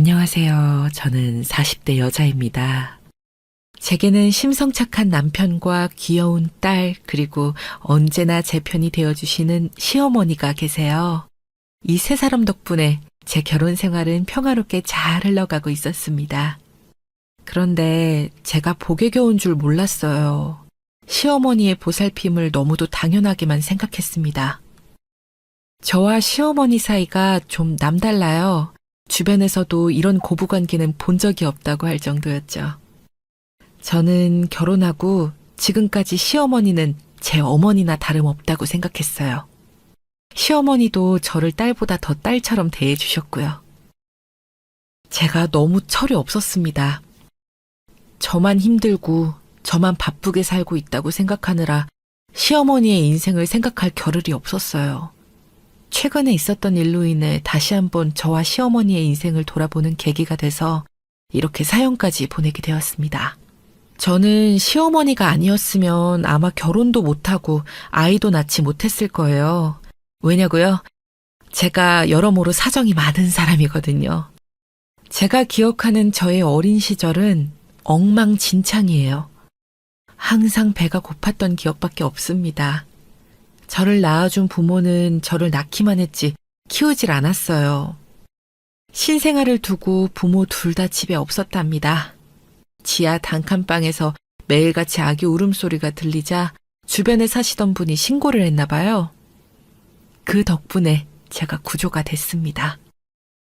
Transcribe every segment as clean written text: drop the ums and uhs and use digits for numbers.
안녕하세요. 저는 40대 여자입니다. 제게는 심성착한 남편과 귀여운 딸, 그리고 언제나 제 편이 되어주시는 시어머니가 계세요. 이 세 사람 덕분에 제 결혼 생활은 평화롭게 잘 흘러가고 있었습니다. 그런데 제가 복에 겨운 줄 몰랐어요. 시어머니의 보살핌을 너무도 당연하게만 생각했습니다. 저와 시어머니 사이가 좀 남달라요. 주변에서도 이런 고부관계는 본 적이 없다고 할 정도였죠. 저는 결혼하고 지금까지 시어머니는 제 어머니나 다름없다고 생각했어요. 시어머니도 저를 딸보다 더 딸처럼 대해주셨고요. 제가 너무 철이 없었습니다. 저만 힘들고 저만 바쁘게 살고 있다고 생각하느라 시어머니의 인생을 생각할 겨를이 없었어요. 최근에 있었던 일로 인해 다시 한번 저와 시어머니의 인생을 돌아보는 계기가 돼서 이렇게 사연까지 보내게 되었습니다. 저는 시어머니가 아니었으면 아마 결혼도 못하고 아이도 낳지 못했을 거예요. 왜냐고요? 제가 여러모로 사정이 많은 사람이거든요. 제가 기억하는 저의 어린 시절은 엉망진창이에요. 항상 배가 고팠던 기억밖에 없습니다. 저를 낳아준 부모는 저를 낳기만 했지 키우질 않았어요. 신생아를 두고 부모 둘 다 집에 없었답니다. 지하 단칸방에서 매일같이 아기 울음소리가 들리자 주변에 사시던 분이 신고를 했나 봐요. 그 덕분에 제가 구조가 됐습니다.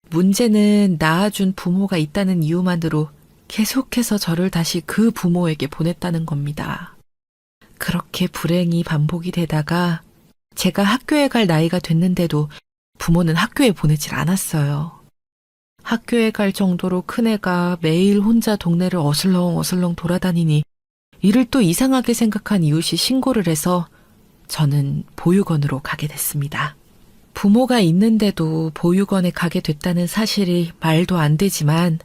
문제는 낳아준 부모가 있다는 이유만으로 계속해서 저를 다시 그 부모에게 보냈다는 겁니다. 그렇게 불행이 반복이 되다가 제가 학교에 갈 나이가 됐는데도 부모는 학교에 보내질 않았어요. 학교에 갈 정도로 큰애가 매일 혼자 동네를 어슬렁어슬렁 돌아다니니 이를 또 이상하게 생각한 이웃이 신고를 해서 저는 보육원으로 가게 됐습니다. 부모가 있는데도 보육원에 가게 됐다는 사실이 말도 안 되지만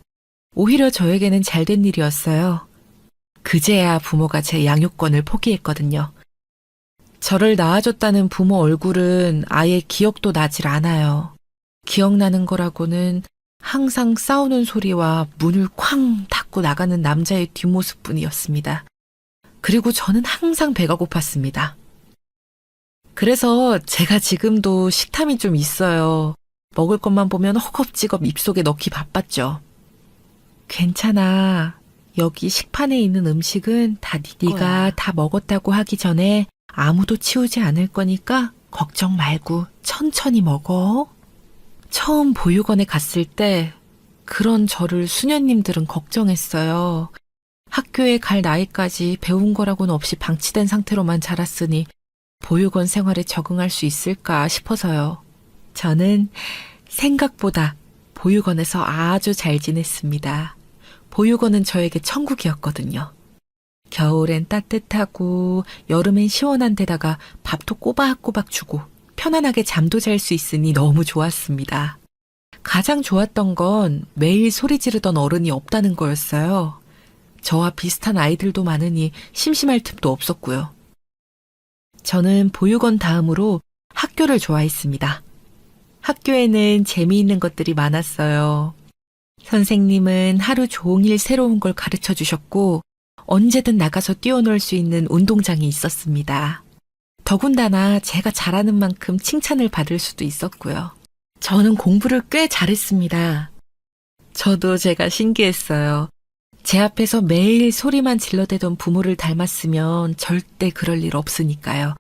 오히려 저에게는 잘된 일이었어요. 그제야 부모가 제 양육권을 포기했거든요. 저를 낳아줬다는 부모 얼굴은 아예 기억도 나질 않아요. 기억나는 거라고는 항상 싸우는 소리와 문을 쾅 닫고 나가는 남자의 뒷모습뿐이었습니다. 그리고 저는 항상 배가 고팠습니다. 그래서 제가 지금도 식탐이 좀 있어요. 먹을 것만 보면 허겁지겁 입속에 넣기 바빴죠. 괜찮아. 여기 식판에 있는 음식은 다 네가 다 먹었다고 하기 전에 아무도 치우지 않을 거니까 걱정 말고 천천히 먹어. 처음 보육원에 갔을 때 그런 저를 수녀님들은 걱정했어요. 학교에 갈 나이까지 배운 거라고는 없이 방치된 상태로만 자랐으니 보육원 생활에 적응할 수 있을까 싶어서요. 저는 생각보다 보육원에서 아주 잘 지냈습니다. 보육원은 저에게 천국이었거든요. 겨울엔 따뜻하고 여름엔 시원한 데다가 밥도 꼬박꼬박 주고 편안하게 잠도 잘 수 있으니 너무 좋았습니다. 가장 좋았던 건 매일 소리 지르던 어른이 없다는 거였어요. 저와 비슷한 아이들도 많으니 심심할 틈도 없었고요. 저는 보육원 다음으로 학교를 좋아했습니다. 학교에는 재미있는 것들이 많았어요. 선생님은 하루 종일 새로운 걸 가르쳐 주셨고 언제든 나가서 뛰어놀 수 있는 운동장이 있었습니다. 더군다나 제가 잘하는 만큼 칭찬을 받을 수도 있었고요. 저는 공부를 꽤 잘했습니다. 저도 제가 신기했어요. 제 앞에서 매일 소리만 질러대던 부모를 닮았으면 절대 그럴 일 없으니까요.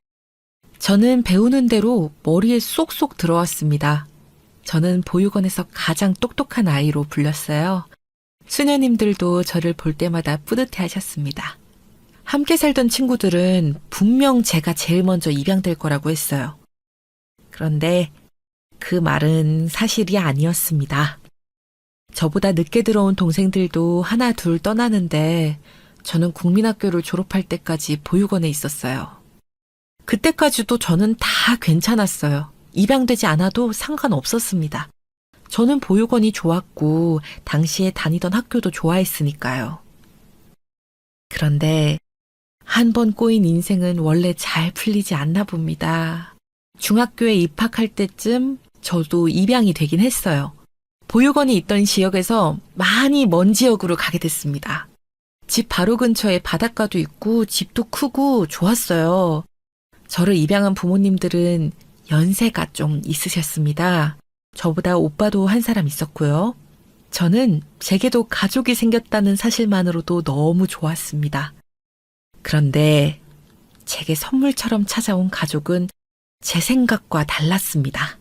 저는 배우는 대로 머리에 쏙쏙 들어왔습니다. 저는 보육원에서 가장 똑똑한 아이로 불렸어요. 수녀님들도 저를 볼 때마다 뿌듯해 하셨습니다. 함께 살던 친구들은 분명 제가 제일 먼저 입양될 거라고 했어요. 그런데 그 말은 사실이 아니었습니다. 저보다 늦게 들어온 동생들도 하나 둘 떠나는데 저는 국민학교를 졸업할 때까지 보육원에 있었어요. 그때까지도 저는 다 괜찮았어요. 입양되지 않아도 상관없었습니다. 저는 보육원이 좋았고 당시에 다니던 학교도 좋아했으니까요. 그런데 한 번 꼬인 인생은 원래 잘 풀리지 않나 봅니다. 중학교에 입학할 때쯤 저도 입양이 되긴 했어요. 보육원이 있던 지역에서 많이 먼 지역으로 가게 됐습니다. 집 바로 근처에 바닷가도 있고 집도 크고 좋았어요. 저를 입양한 부모님들은 연세가 좀 있으셨습니다. 저보다 오빠도 한 사람 있었고요. 저는 제게도 가족이 생겼다는 사실만으로도 너무 좋았습니다. 그런데 제게 선물처럼 찾아온 가족은 제 생각과 달랐습니다.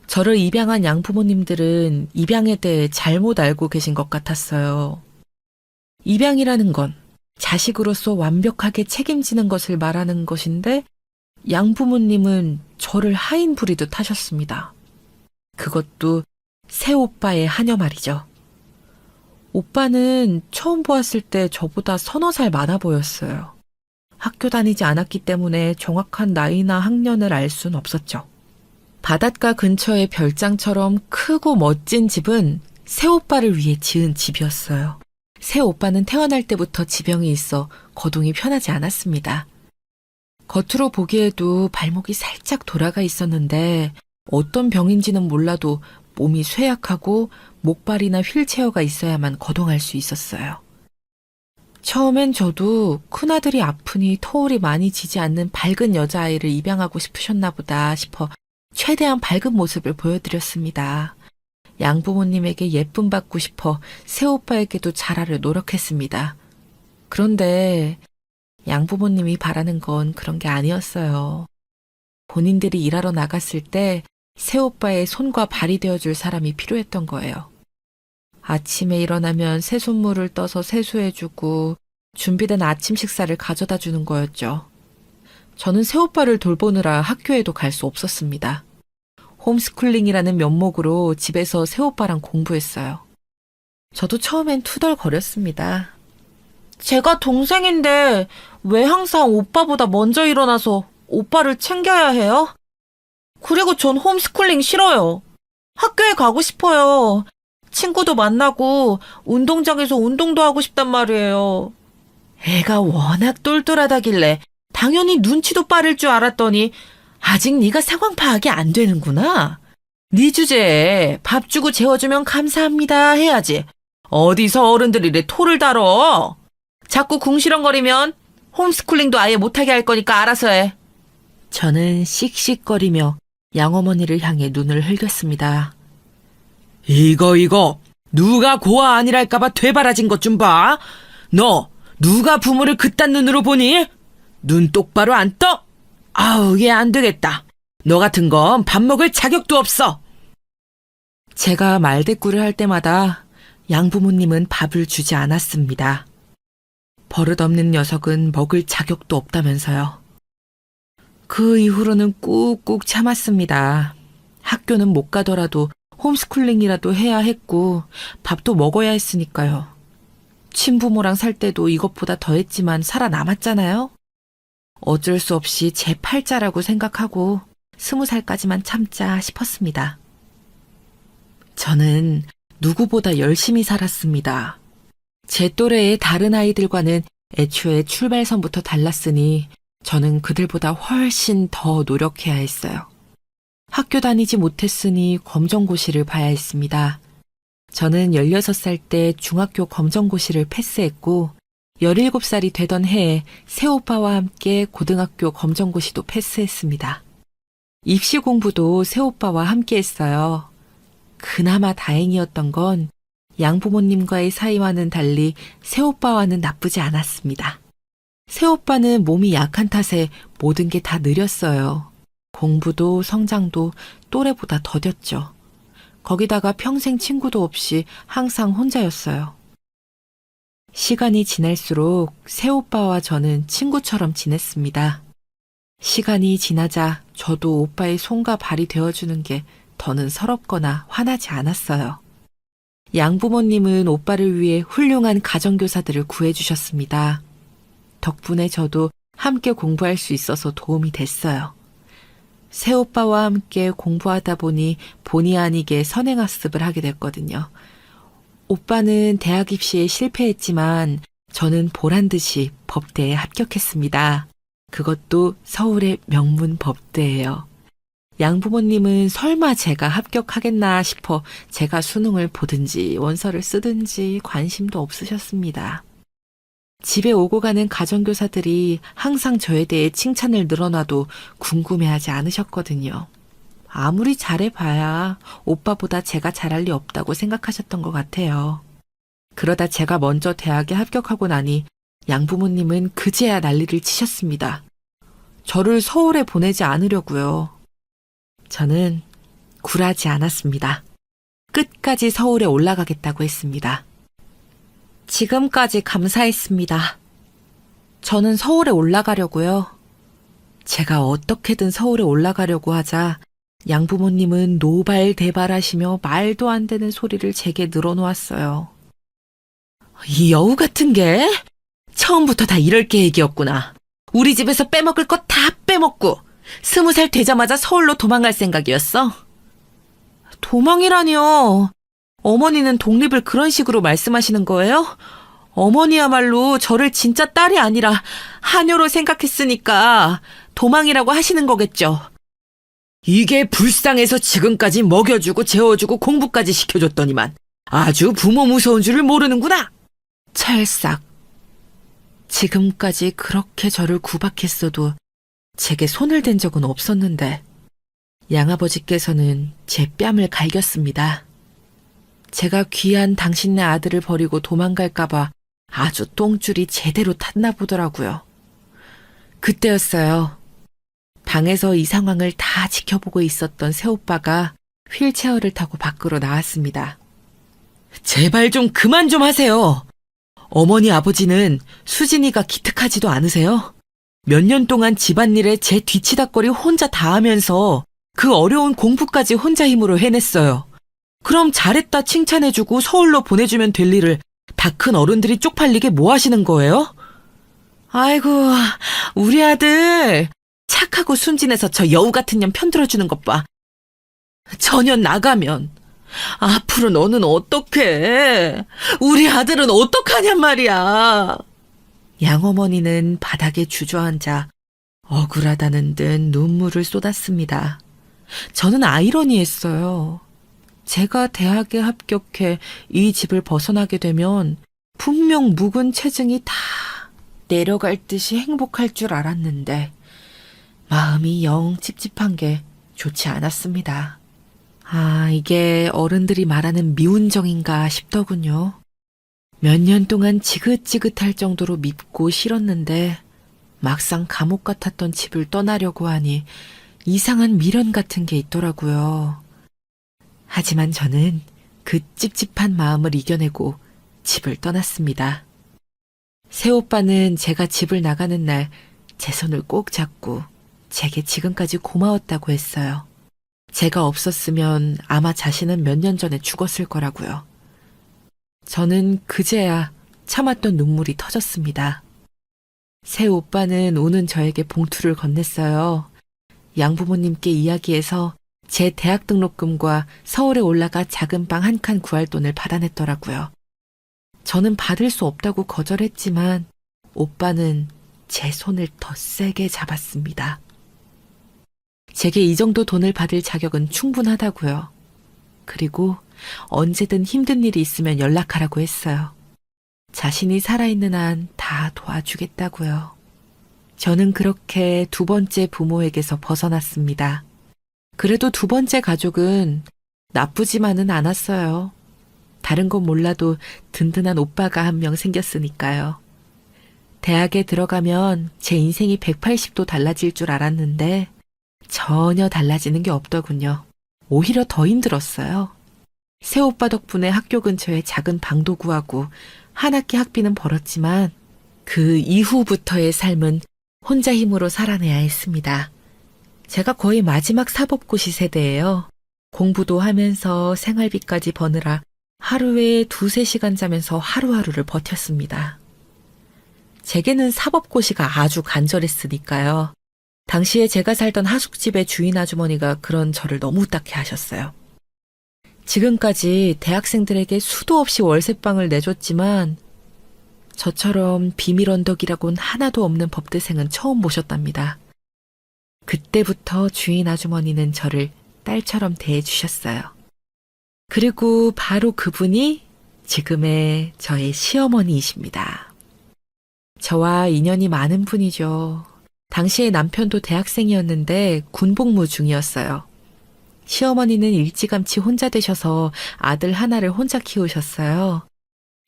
저를 입양한 양부모님들은 입양에 대해 잘못 알고 계신 것 같았어요. 입양이라는 건 자식으로서 완벽하게 책임지는 것을 말하는 것인데 양부모님은 저를 하인 부리듯 하셨습니다. 그것도 새오빠의 하녀 말이죠. 오빠는 처음 보았을 때 저보다 서너 살 많아 보였어요. 학교 다니지 않았기 때문에 정확한 나이나 학년을 알 순 없었죠. 바닷가 근처의 별장처럼 크고 멋진 집은 새오빠를 위해 지은 집이었어요. 새오빠는 태어날 때부터 지병이 있어 거동이 편하지 않았습니다. 겉으로 보기에도 발목이 살짝 돌아가 있었는데 어떤 병인지는 몰라도 몸이 쇠약하고 목발이나 휠체어가 있어야만 거동할 수 있었어요. 처음엔 저도 큰아들이 아프니 터울이 많이 지지 않는 밝은 여자아이를 입양하고 싶으셨나 보다 싶어 최대한 밝은 모습을 보여드렸습니다. 양부모님에게 예쁨 받고 싶어 새오빠에게도 잘하려 노력했습니다. 그런데 양부모님이 바라는 건 그런 게 아니었어요. 본인들이 일하러 나갔을 때 새오빠의 손과 발이 되어줄 사람이 필요했던 거예요. 아침에 일어나면 새순물을 떠서 세수해주고 준비된 아침 식사를 가져다 주는 거였죠. 저는 새오빠를 돌보느라 학교에도 갈 수 없었습니다. 홈스쿨링이라는 면목으로 집에서 새오빠랑 공부했어요. 저도 처음엔 투덜거렸습니다. 제가 동생인데 왜 항상 오빠보다 먼저 일어나서 오빠를 챙겨야 해요? 그리고 전 홈스쿨링 싫어요. 학교에 가고 싶어요. 친구도 만나고 운동장에서 운동도 하고 싶단 말이에요. 애가 워낙 똘똘하다길래 당연히 눈치도 빠를 줄 알았더니 아직 네가 상황 파악이 안 되는구나. 네 주제에 밥 주고 재워주면 감사합니다 해야지. 어디서 어른들이 이래 토를 달어. 자꾸 궁시렁거리면 홈스쿨링도 아예 못하게 할 거니까 알아서 해. 저는 씩씩거리며 양어머니를 향해 눈을 흘겼습니다. 이거 누가 고아 아니랄까봐 되바라진 것 좀 봐. 너 누가 부모를 그딴 눈으로 보니? 눈 똑바로 안 떠? 아우, 얘 안 되겠다. 너 같은 건 밥 먹을 자격도 없어. 제가 말대꾸를 할 때마다 양부모님은 밥을 주지 않았습니다. 버릇없는 녀석은 먹을 자격도 없다면서요. 그 이후로는 꾹꾹 참았습니다. 학교는 못 가더라도 홈스쿨링이라도 해야 했고 밥도 먹어야 했으니까요. 친부모랑 살 때도 이것보다 더 했지만 살아남았잖아요. 어쩔 수 없이 제 팔자라고 생각하고 20살까지만 참자 싶었습니다. 저는 누구보다 열심히 살았습니다. 제 또래의 다른 아이들과는 애초에 출발선부터 달랐으니 저는 그들보다 훨씬 더 노력해야 했어요. 학교 다니지 못했으니 검정고시를 봐야 했습니다. 저는 16살 때 중학교 검정고시를 패스했고 17살이 되던 해에 새오빠와 함께 고등학교 검정고시도 패스했습니다. 입시 공부도 새오빠와 함께 했어요. 그나마 다행이었던 건 양부모님과의 사이와는 달리 새오빠와는 나쁘지 않았습니다. 새오빠는 몸이 약한 탓에 모든 게 다 느렸어요. 공부도 성장도 또래보다 더뎠죠. 거기다가 평생 친구도 없이 항상 혼자였어요. 시간이 지날수록 새오빠와 저는 친구처럼 지냈습니다. 시간이 지나자 저도 오빠의 손과 발이 되어주는 게 더는 서럽거나 화나지 않았어요. 양부모님은 오빠를 위해 훌륭한 가정교사들을 구해주셨습니다. 덕분에 저도 함께 공부할 수 있어서 도움이 됐어요. 새오빠와 함께 공부하다 보니 본의 아니게 선행학습을 하게 됐거든요. 오빠는 대학 입시에 실패했지만 저는 보란듯이 법대에 합격했습니다. 그것도 서울의 명문 법대예요. 양부모님은 설마 제가 합격하겠나 싶어 제가 수능을 보든지 원서를 쓰든지 관심도 없으셨습니다. 집에 오고 가는 가정교사들이 항상 저에 대해 칭찬을 늘어놔도 궁금해하지 않으셨거든요. 아무리 잘해봐야 오빠보다 제가 잘할 리 없다고 생각하셨던 것 같아요. 그러다 제가 먼저 대학에 합격하고 나니 양부모님은 그제야 난리를 치셨습니다. 저를 서울에 보내지 않으려고요. 저는 굴하지 않았습니다. 끝까지 서울에 올라가겠다고 했습니다. 지금까지 감사했습니다. 저는 서울에 올라가려고요. 제가 어떻게든 서울에 올라가려고 하자 양부모님은 노발대발하시며 말도 안 되는 소리를 제게 늘어놓았어요. 이 여우 같은 게 처음부터 다 이럴 계획이었구나. 우리 집에서 빼먹을 거 다 빼먹고 20살 되자마자 서울로 도망갈 생각이었어? 도망이라니요. 어머니는 독립을 그런 식으로 말씀하시는 거예요? 어머니야말로 저를 진짜 딸이 아니라 하녀로 생각했으니까 도망이라고 하시는 거겠죠. 이게 불쌍해서 지금까지 먹여주고 재워주고 공부까지 시켜줬더니만 아주 부모 무서운 줄을 모르는구나. 찰싹. 지금까지 그렇게 저를 구박했어도 제게 손을 댄 적은 없었는데 양아버지께서는 제 뺨을 갈겼습니다. 제가 귀한 당신네 아들을 버리고 도망갈까봐 아주 똥줄이 제대로 탔나 보더라고요. 그때였어요. 방에서 이 상황을 다 지켜보고 있었던 새오빠가 휠체어를 타고 밖으로 나왔습니다. 제발 좀 그만 좀 하세요. 어머니 아버지는 수진이가 기특하지도 않으세요? 몇 년 동안 집안일에 제 뒤치다꺼리 혼자 다 하면서 그 어려운 공부까지 혼자 힘으로 해냈어요. 그럼 잘했다 칭찬해주고 서울로 보내주면 될 일을 다 큰 어른들이 쪽팔리게 뭐 하시는 거예요? 아이고, 우리 아들 착하고 순진해서 저 여우 같은 년 편들어주는 것 봐. 저 년 나가면 앞으로 너는 어떡해? 우리 아들은 어떡하냔 말이야. 양어머니는 바닥에 주저앉아 억울하다는 듯 눈물을 쏟았습니다. 저는 아이러니했어요. 제가 대학에 합격해 이 집을 벗어나게 되면 분명 묵은 체증이 다 내려갈 듯이 행복할 줄 알았는데 마음이 영 찝찝한 게 좋지 않았습니다. 아, 이게 어른들이 말하는 미운정인가 싶더군요. 몇 년 동안 지긋지긋할 정도로 밉고 싫었는데 막상 감옥 같았던 집을 떠나려고 하니 이상한 미련 같은 게 있더라고요. 하지만 저는 그 찝찝한 마음을 이겨내고 집을 떠났습니다. 새오빠는 제가 집을 나가는 날 제 손을 꼭 잡고 제게 지금까지 고마웠다고 했어요. 제가 없었으면 아마 자신은 몇 년 전에 죽었을 거라고요. 저는 그제야 참았던 눈물이 터졌습니다. 새오빠는 오는 저에게 봉투를 건넸어요. 양부모님께 이야기해서 제 대학 등록금과 서울에 올라가 작은 방 한 칸 구할 돈을 받아냈더라고요. 저는 받을 수 없다고 거절했지만 오빠는 제 손을 더 세게 잡았습니다. 제게 이 정도 돈을 받을 자격은 충분하다고요. 그리고 언제든 힘든 일이 있으면 연락하라고 했어요. 자신이 살아있는 한 다 도와주겠다고요. 저는 그렇게 두 번째 부모에게서 벗어났습니다. 그래도 두 번째 가족은 나쁘지만은 않았어요. 다른 건 몰라도 든든한 오빠가 한 명 생겼으니까요. 대학에 들어가면 제 인생이 180도 달라질 줄 알았는데 전혀 달라지는 게 없더군요. 오히려 더 힘들었어요. 새오빠 덕분에 학교 근처에 작은 방도 구하고 한 학기 학비는 벌었지만 그 이후부터의 삶은 혼자 힘으로 살아내야 했습니다. 제가 거의 마지막 사법고시 세대예요. 공부도 하면서 생활비까지 버느라 하루에 2-3시간 자면서 하루하루를 버텼습니다. 제게는 사법고시가 아주 간절했으니까요. 당시에 제가 살던 하숙집의 주인 아주머니가 그런 저를 너무 딱해 하셨어요. 지금까지 대학생들에게 수도 없이 월세방을 내줬지만 저처럼 비밀 언덕이라곤 하나도 없는 법대생은 처음 보셨답니다. 그때부터 주인 아주머니는 저를 딸처럼 대해주셨어요. 그리고 바로 그분이 지금의 저의 시어머니이십니다. 저와 인연이 많은 분이죠. 당시에 남편도 대학생이었는데 군복무 중이었어요. 시어머니는 일찌감치 혼자 되셔서 아들 하나를 혼자 키우셨어요.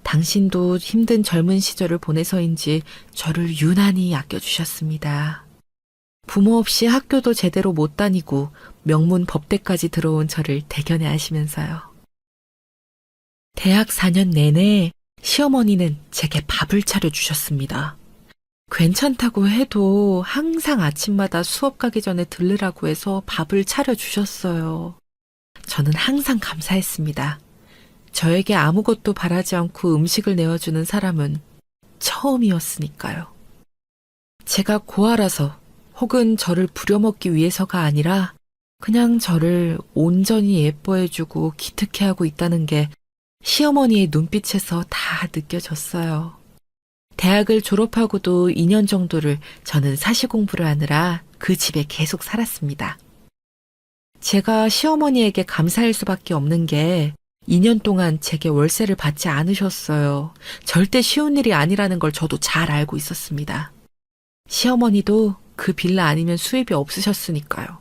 당신도 힘든 젊은 시절을 보내서인지 저를 유난히 아껴주셨습니다. 부모 없이 학교도 제대로 못 다니고 명문 법대까지 들어온 저를 대견해 하시면서요. 대학 4년 내내 시어머니는 제게 밥을 차려주셨습니다. 괜찮다고 해도 항상 아침마다 수업 가기 전에 들르라고 해서 밥을 차려주셨어요. 저는 항상 감사했습니다. 저에게 아무것도 바라지 않고 음식을 내어주는 사람은 처음이었으니까요. 제가 고아라서 혹은 저를 부려먹기 위해서가 아니라 그냥 저를 온전히 예뻐해주고 기특해하고 있다는 게 시어머니의 눈빛에서 다 느껴졌어요. 대학을 졸업하고도 2년 정도를 저는 사시 공부를 하느라 그 집에 계속 살았습니다. 제가 시어머니에게 감사할 수밖에 없는 게 2년 동안 제게 월세를 받지 않으셨어요. 절대 쉬운 일이 아니라는 걸 저도 잘 알고 있었습니다. 시어머니도 그 빌라 아니면 수입이 없으셨으니까요.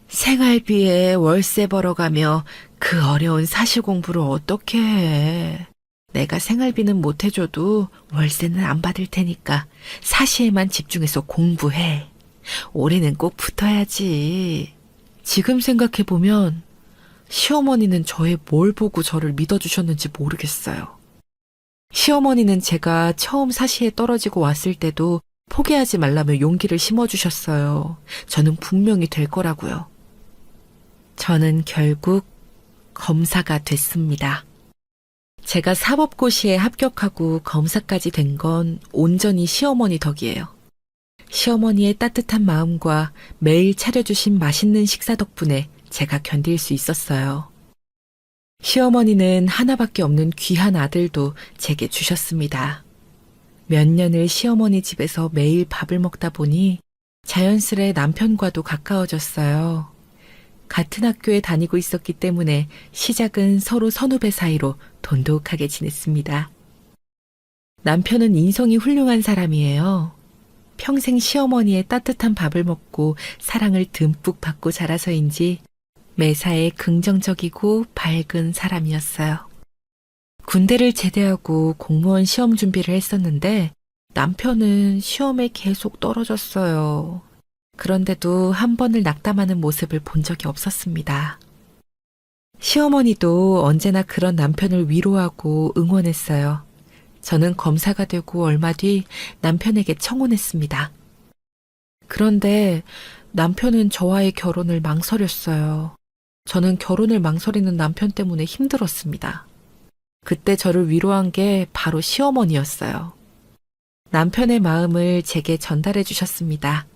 생활비에 월세 벌어가며 그 어려운 사시 공부를 어떻게 해. 내가 생활비는 못 해줘도 월세는 안 받을 테니까 사시에만 집중해서 공부해. 올해는 꼭 붙어야지. 지금 생각해보면 시어머니는 저의 뭘 보고 저를 믿어주셨는지 모르겠어요. 시어머니는 제가 처음 사시에 떨어지고 왔을 때도 포기하지 말라며 용기를 심어주셨어요. 저는 분명히 될 거라고요. 저는 결국 검사가 됐습니다. 제가 사법고시에 합격하고 검사까지 된 건 온전히 시어머니 덕이에요. 시어머니의 따뜻한 마음과 매일 차려주신 맛있는 식사 덕분에 제가 견딜 수 있었어요. 시어머니는 하나밖에 없는 귀한 아들도 제게 주셨습니다. 몇 년을 시어머니 집에서 매일 밥을 먹다 보니 자연스레 남편과도 가까워졌어요. 같은 학교에 다니고 있었기 때문에 시작은 서로 선후배 사이로 돈독하게 지냈습니다. 남편은 인성이 훌륭한 사람이에요. 평생 시어머니의 따뜻한 밥을 먹고 사랑을 듬뿍 받고 자라서인지 매사에 긍정적이고 밝은 사람이었어요. 군대를 제대하고 공무원 시험 준비를 했었는데 남편은 시험에 계속 떨어졌어요. 그런데도 한 번을 낙담하는 모습을 본 적이 없었습니다. 시어머니도 언제나 그런 남편을 위로하고 응원했어요. 저는 검사가 되고 얼마 뒤 남편에게 청혼했습니다. 그런데 남편은 저와의 결혼을 망설였어요. 저는 결혼을 망설이는 남편 때문에 힘들었습니다. 그때 저를 위로한 게 바로 시어머니였어요. 남편의 마음을 제게 전달해 주셨습니다.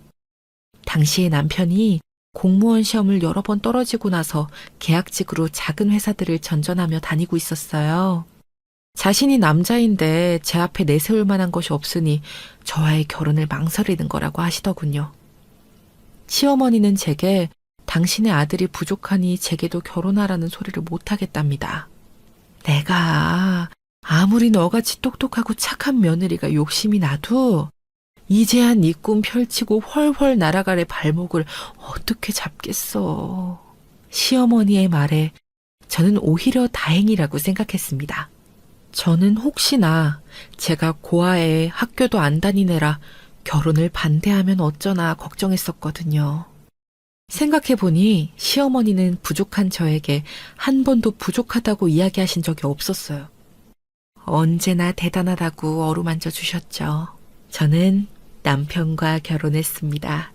당시의 남편이 공무원 시험을 여러 번 떨어지고 나서 계약직으로 작은 회사들을 전전하며 다니고 있었어요. 자신이 남자인데 제 앞에 내세울 만한 것이 없으니 저와의 결혼을 망설이는 거라고 하시더군요. 시어머니는 제게 당신의 아들이 부족하니 제게도 결혼하라는 소리를 못하겠답니다. 내가 아무리 너같이 똑똑하고 착한 며느리가 욕심이 나도 이제야 네 꿈 펼치고 훨훨 날아갈 발목을 어떻게 잡겠어. 시어머니의 말에 저는 오히려 다행이라고 생각했습니다. 저는 혹시나 제가 고아에 학교도 안 다니느라 결혼을 반대하면 어쩌나 걱정했었거든요. 생각해보니 시어머니는 부족한 저에게 한 번도 부족하다고 이야기하신 적이 없었어요. 언제나 대단하다고 어루만져 주셨죠. 저는 남편과 결혼했습니다.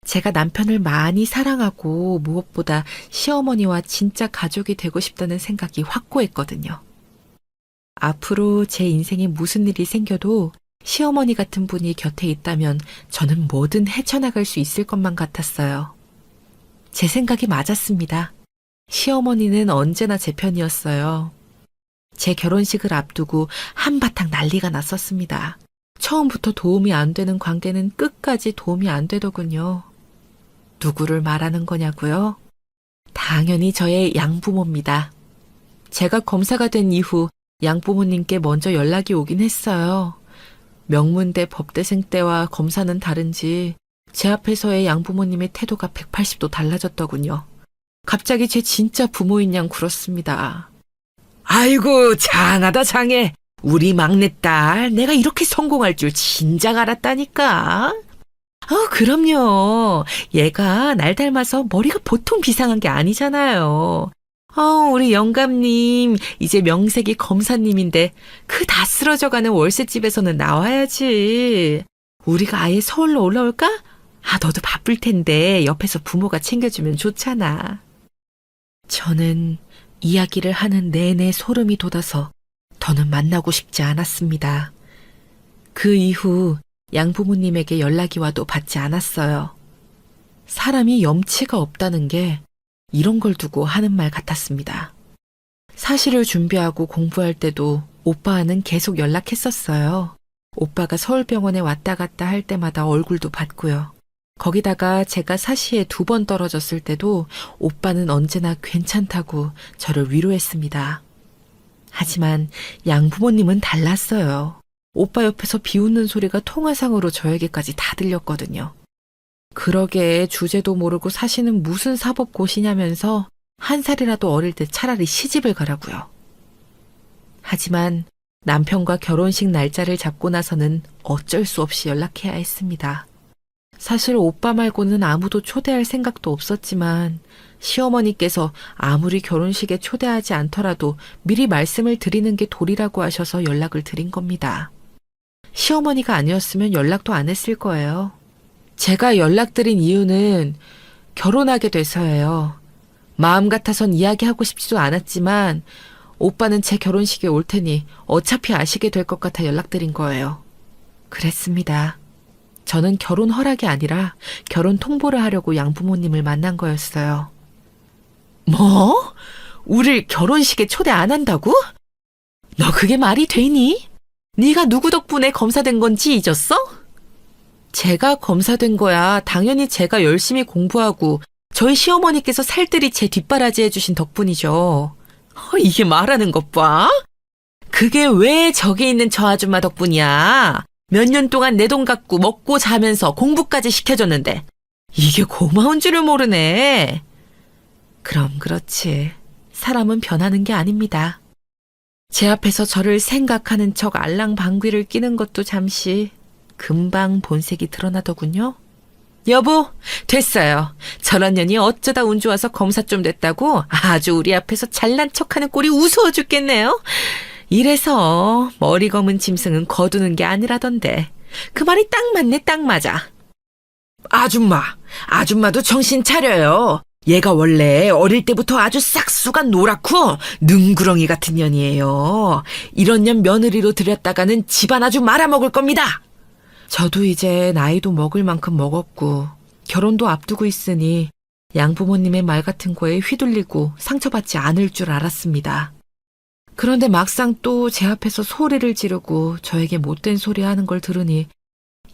제가 남편을 많이 사랑하고 무엇보다 시어머니와 진짜 가족이 되고 싶다는 생각이 확고했거든요. 앞으로 제 인생에 무슨 일이 생겨도 시어머니 같은 분이 곁에 있다면 저는 뭐든 헤쳐나갈 수 있을 것만 같았어요. 제 생각이 맞았습니다. 시어머니는 언제나 제 편이었어요. 제 결혼식을 앞두고 한바탕 난리가 났었습니다. 처음부터 도움이 안 되는 관계는 끝까지 도움이 안 되더군요. 누구를 말하는 거냐고요? 당연히 저의 양부모입니다. 제가 검사가 된 이후 양부모님께 먼저 연락이 오긴 했어요. 명문대 법대생 때와 검사는 다른지 제 앞에서의 양부모님의 태도가 180도 달라졌더군요. 갑자기 제 진짜 부모인 양 굴었습니다. 아이고, 장하다 장해. 우리 막내딸 내가 이렇게 성공할 줄 진작 알았다니까. 그럼요. 얘가 날 닮아서 머리가 보통 비상한 게 아니잖아요. 우리 영감님 이제 명색이 검사님인데 그 다 쓰러져가는 월세집에서는 나와야지. 우리가 아예 서울로 올라올까? 너도 바쁠 텐데 옆에서 부모가 챙겨주면 좋잖아. 저는 이야기를 하는 내내 소름이 돋아서 더는 만나고 싶지 않았습니다. 그 이후 양부모님에게 연락이 와도 받지 않았어요. 사람이 염치가 없다는 게 이런 걸 두고 하는 말 같았습니다. 사실을 준비하고 공부할 때도 오빠와는 계속 연락했었어요. 오빠가 서울병원에 왔다 갔다 할 때마다 얼굴도 봤고요. 거기다가 제가 사시에 2번 떨어졌을 때도 오빠는 언제나 괜찮다고 저를 위로했습니다. 하지만 양부모님은 달랐어요. 오빠 옆에서 비웃는 소리가 통화상으로 저에게까지 다 들렸거든요. 그러게 주제도 모르고 사시는 무슨 사법고시냐면서 한 살이라도 어릴 때 차라리 시집을 가라고요. 하지만 남편과 결혼식 날짜를 잡고 나서는 어쩔 수 없이 연락해야 했습니다. 사실 오빠 말고는 아무도 초대할 생각도 없었지만 시어머니께서 아무리 결혼식에 초대하지 않더라도 미리 말씀을 드리는 게 도리라고 하셔서 연락을 드린 겁니다. 시어머니가 아니었으면 연락도 안 했을 거예요. 제가 연락드린 이유는 결혼하게 돼서예요. 마음 같아선 이야기하고 싶지도 않았지만 오빠는 제 결혼식에 올 테니 어차피 아시게 될 것 같아 연락드린 거예요. 그랬습니다. 저는 결혼 허락이 아니라 결혼 통보를 하려고 양부모님을 만난 거였어요. 뭐? 우릴 결혼식에 초대 안 한다고? 너 그게 말이 되니? 네가 누구 덕분에 검사된 건지 잊었어? 제가 검사된 거야 당연히 제가 열심히 공부하고 저희 시어머니께서 살뜰히 제 뒷바라지 해주신 덕분이죠. 이게 말하는 것 봐. 그게 왜 저기 있는 저 아줌마 덕분이야. 몇 년 동안 내 돈 갖고 먹고 자면서 공부까지 시켜줬는데 이게 고마운 줄을 모르네. 그럼 그렇지. 사람은 변하는 게 아닙니다. 제 앞에서 저를 생각하는 척 알랑방귀를 끼는 것도 잠시 금방 본색이 드러나더군요. 여보, 됐어요. 저런 년이 어쩌다 운 좋아서 검사 좀 됐다고 아주 우리 앞에서 잘난 척하는 꼴이 우스워 죽겠네요. 이래서 머리 검은 짐승은 거두는 게 아니라던데. 그 말이 딱 맞네, 딱 맞아. 아줌마도 정신 차려요. 얘가 원래 어릴 때부터 아주 싹수가 노랗고 능구렁이 같은 년이에요. 이런 년 며느리로 들였다가는 집안 아주 말아먹을 겁니다. 저도 이제 나이도 먹을 만큼 먹었고 결혼도 앞두고 있으니 양부모님의 말 같은 거에 휘둘리고 상처받지 않을 줄 알았습니다. 그런데 막상 또 제 앞에서 소리를 지르고 저에게 못된 소리 하는 걸 들으니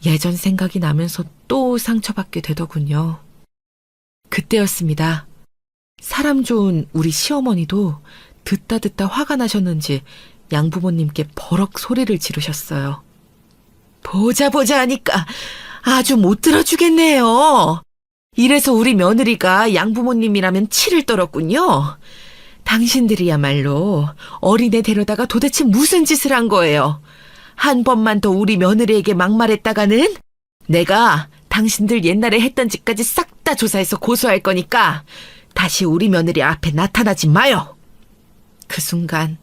예전 생각이 나면서 또 상처받게 되더군요. 그때였습니다. 사람 좋은 우리 시어머니도 듣다 화가 나셨는지 양부모님께 버럭 소리를 지르셨어요. 보자 하니까 아주 못 들어주겠네요. 이래서 우리 며느리가 양부모님이라면 치를 떨었군요. 당신들이야말로 어린애 데려다가 도대체 무슨 짓을 한 거예요. 한 번만 더 우리 며느리에게 막말했다가는 내가 당신들 옛날에 했던 짓까지 싹 다 조사해서 고소할 거니까 다시 우리 며느리 앞에 나타나지 마요. 그 순간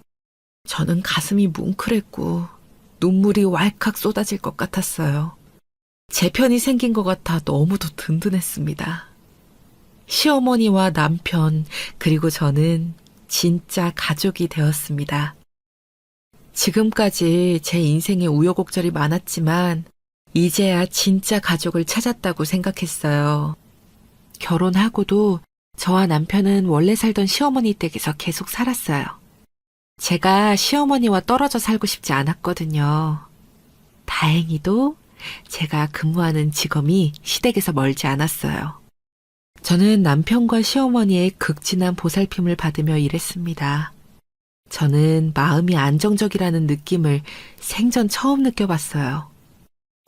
저는 가슴이 뭉클했고 눈물이 왈칵 쏟아질 것 같았어요. 제 편이 생긴 것 같아 너무도 든든했습니다. 시어머니와 남편 그리고 저는 진짜 가족이 되었습니다. 지금까지 제 인생에 우여곡절이 많았지만 이제야 진짜 가족을 찾았다고 생각했어요. 결혼하고도 저와 남편은 원래 살던 시어머니 댁에서 계속 살았어요. 제가 시어머니와 떨어져 살고 싶지 않았거든요. 다행히도 제가 근무하는 직업이 시댁에서 멀지 않았어요. 저는 남편과 시어머니의 극진한 보살핌을 받으며 일했습니다. 저는 마음이 안정적이라는 느낌을 생전 처음 느껴봤어요.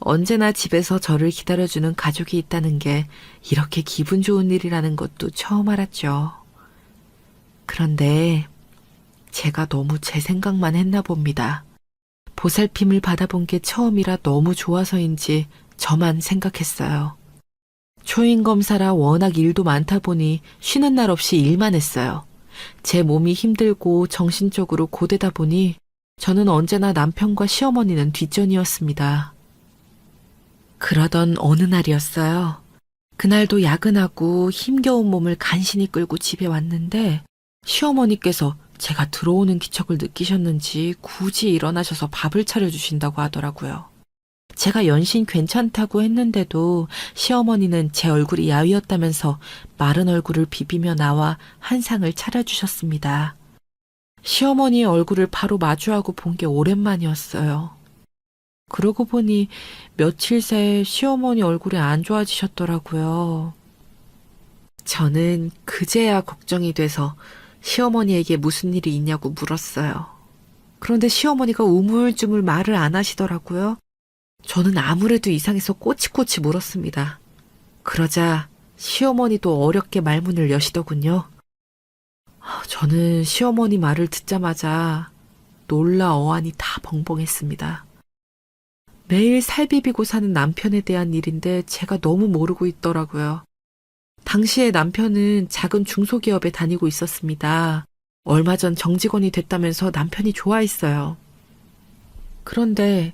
언제나 집에서 저를 기다려주는 가족이 있다는 게 이렇게 기분 좋은 일이라는 것도 처음 알았죠. 그런데 제가 너무 제 생각만 했나 봅니다. 보살핌을 받아본 게 처음이라 너무 좋아서인지 저만 생각했어요. 초임검사라 워낙 일도 많다 보니 쉬는 날 없이 일만 했어요. 제 몸이 힘들고 정신적으로 고되다 보니 저는 언제나 남편과 시어머니는 뒷전이었습니다. 그러던 어느 날이었어요. 그날도 야근하고 힘겨운 몸을 간신히 끌고 집에 왔는데 시어머니께서 제가 들어오는 기척을 느끼셨는지 굳이 일어나셔서 밥을 차려주신다고 하더라고요. 제가 연신 괜찮다고 했는데도 시어머니는 제 얼굴이 야위었다면서 마른 얼굴을 비비며 나와 한 상을 차려주셨습니다. 시어머니의 얼굴을 바로 마주하고 본 게 오랜만이었어요. 그러고 보니 며칠 새 시어머니 얼굴이 안 좋아지셨더라고요. 저는 그제야 걱정이 돼서 시어머니에게 무슨 일이 있냐고 물었어요. 그런데 시어머니가 우물쭈물 말을 안 하시더라고요. 저는 아무래도 이상해서 꼬치꼬치 물었습니다. 그러자 시어머니도 어렵게 말문을 여시더군요. 저는 시어머니 말을 듣자마자 놀라 어안이 다 벙벙했습니다. 매일 살 비비고 사는 남편에 대한 일인데 제가 너무 모르고 있더라고요. 당시에 남편은 작은 중소기업에 다니고 있었습니다. 얼마 전 정직원이 됐다면서 남편이 좋아했어요. 그런데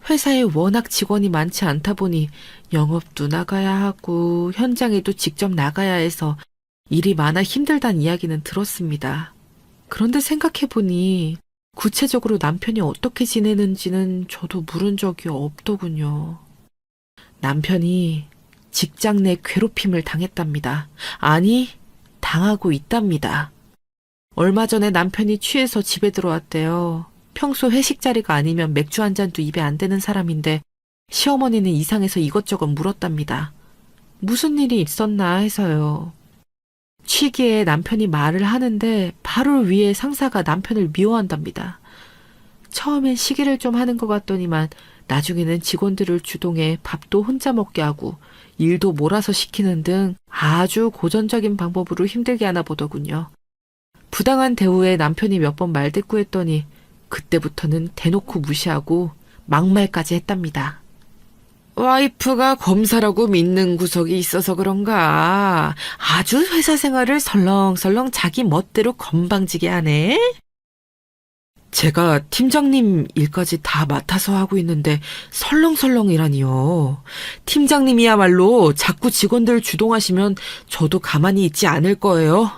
회사에 워낙 직원이 많지 않다 보니 영업도 나가야 하고 현장에도 직접 나가야 해서 일이 많아 힘들다는 이야기는 들었습니다. 그런데 생각해보니 구체적으로 남편이 어떻게 지내는지는 저도 물은 적이 없더군요. 남편이 직장 내 괴롭힘을 당했답니다. 아니, 당하고 있답니다. 얼마 전에 남편이 취해서 집에 들어왔대요. 평소 회식 자리가 아니면 맥주 한 잔도 입에 안 대는 사람인데 시어머니는 이상해서 이것저것 물었답니다. 무슨 일이 있었나 해서요. 취기에 남편이 말을 하는데 바로 위에 상사가 남편을 미워한답니다. 처음엔 시기를 좀 하는 것 같더니만 나중에는 직원들을 주동해 밥도 혼자 먹게 하고 일도 몰아서 시키는 등 아주 고전적인 방법으로 힘들게 하나 보더군요. 부당한 대우에 남편이 몇 번 말대꾸했더니 그때부터는 대놓고 무시하고 막말까지 했답니다. 와이프가 검사라고 믿는 구석이 있어서 그런가 아주 회사 생활을 설렁설렁 자기 멋대로 건방지게 하네. 제가 팀장님 일까지 다 맡아서 하고 있는데 설렁설렁이라니요. 팀장님이야말로 자꾸 직원들 주동하시면 저도 가만히 있지 않을 거예요.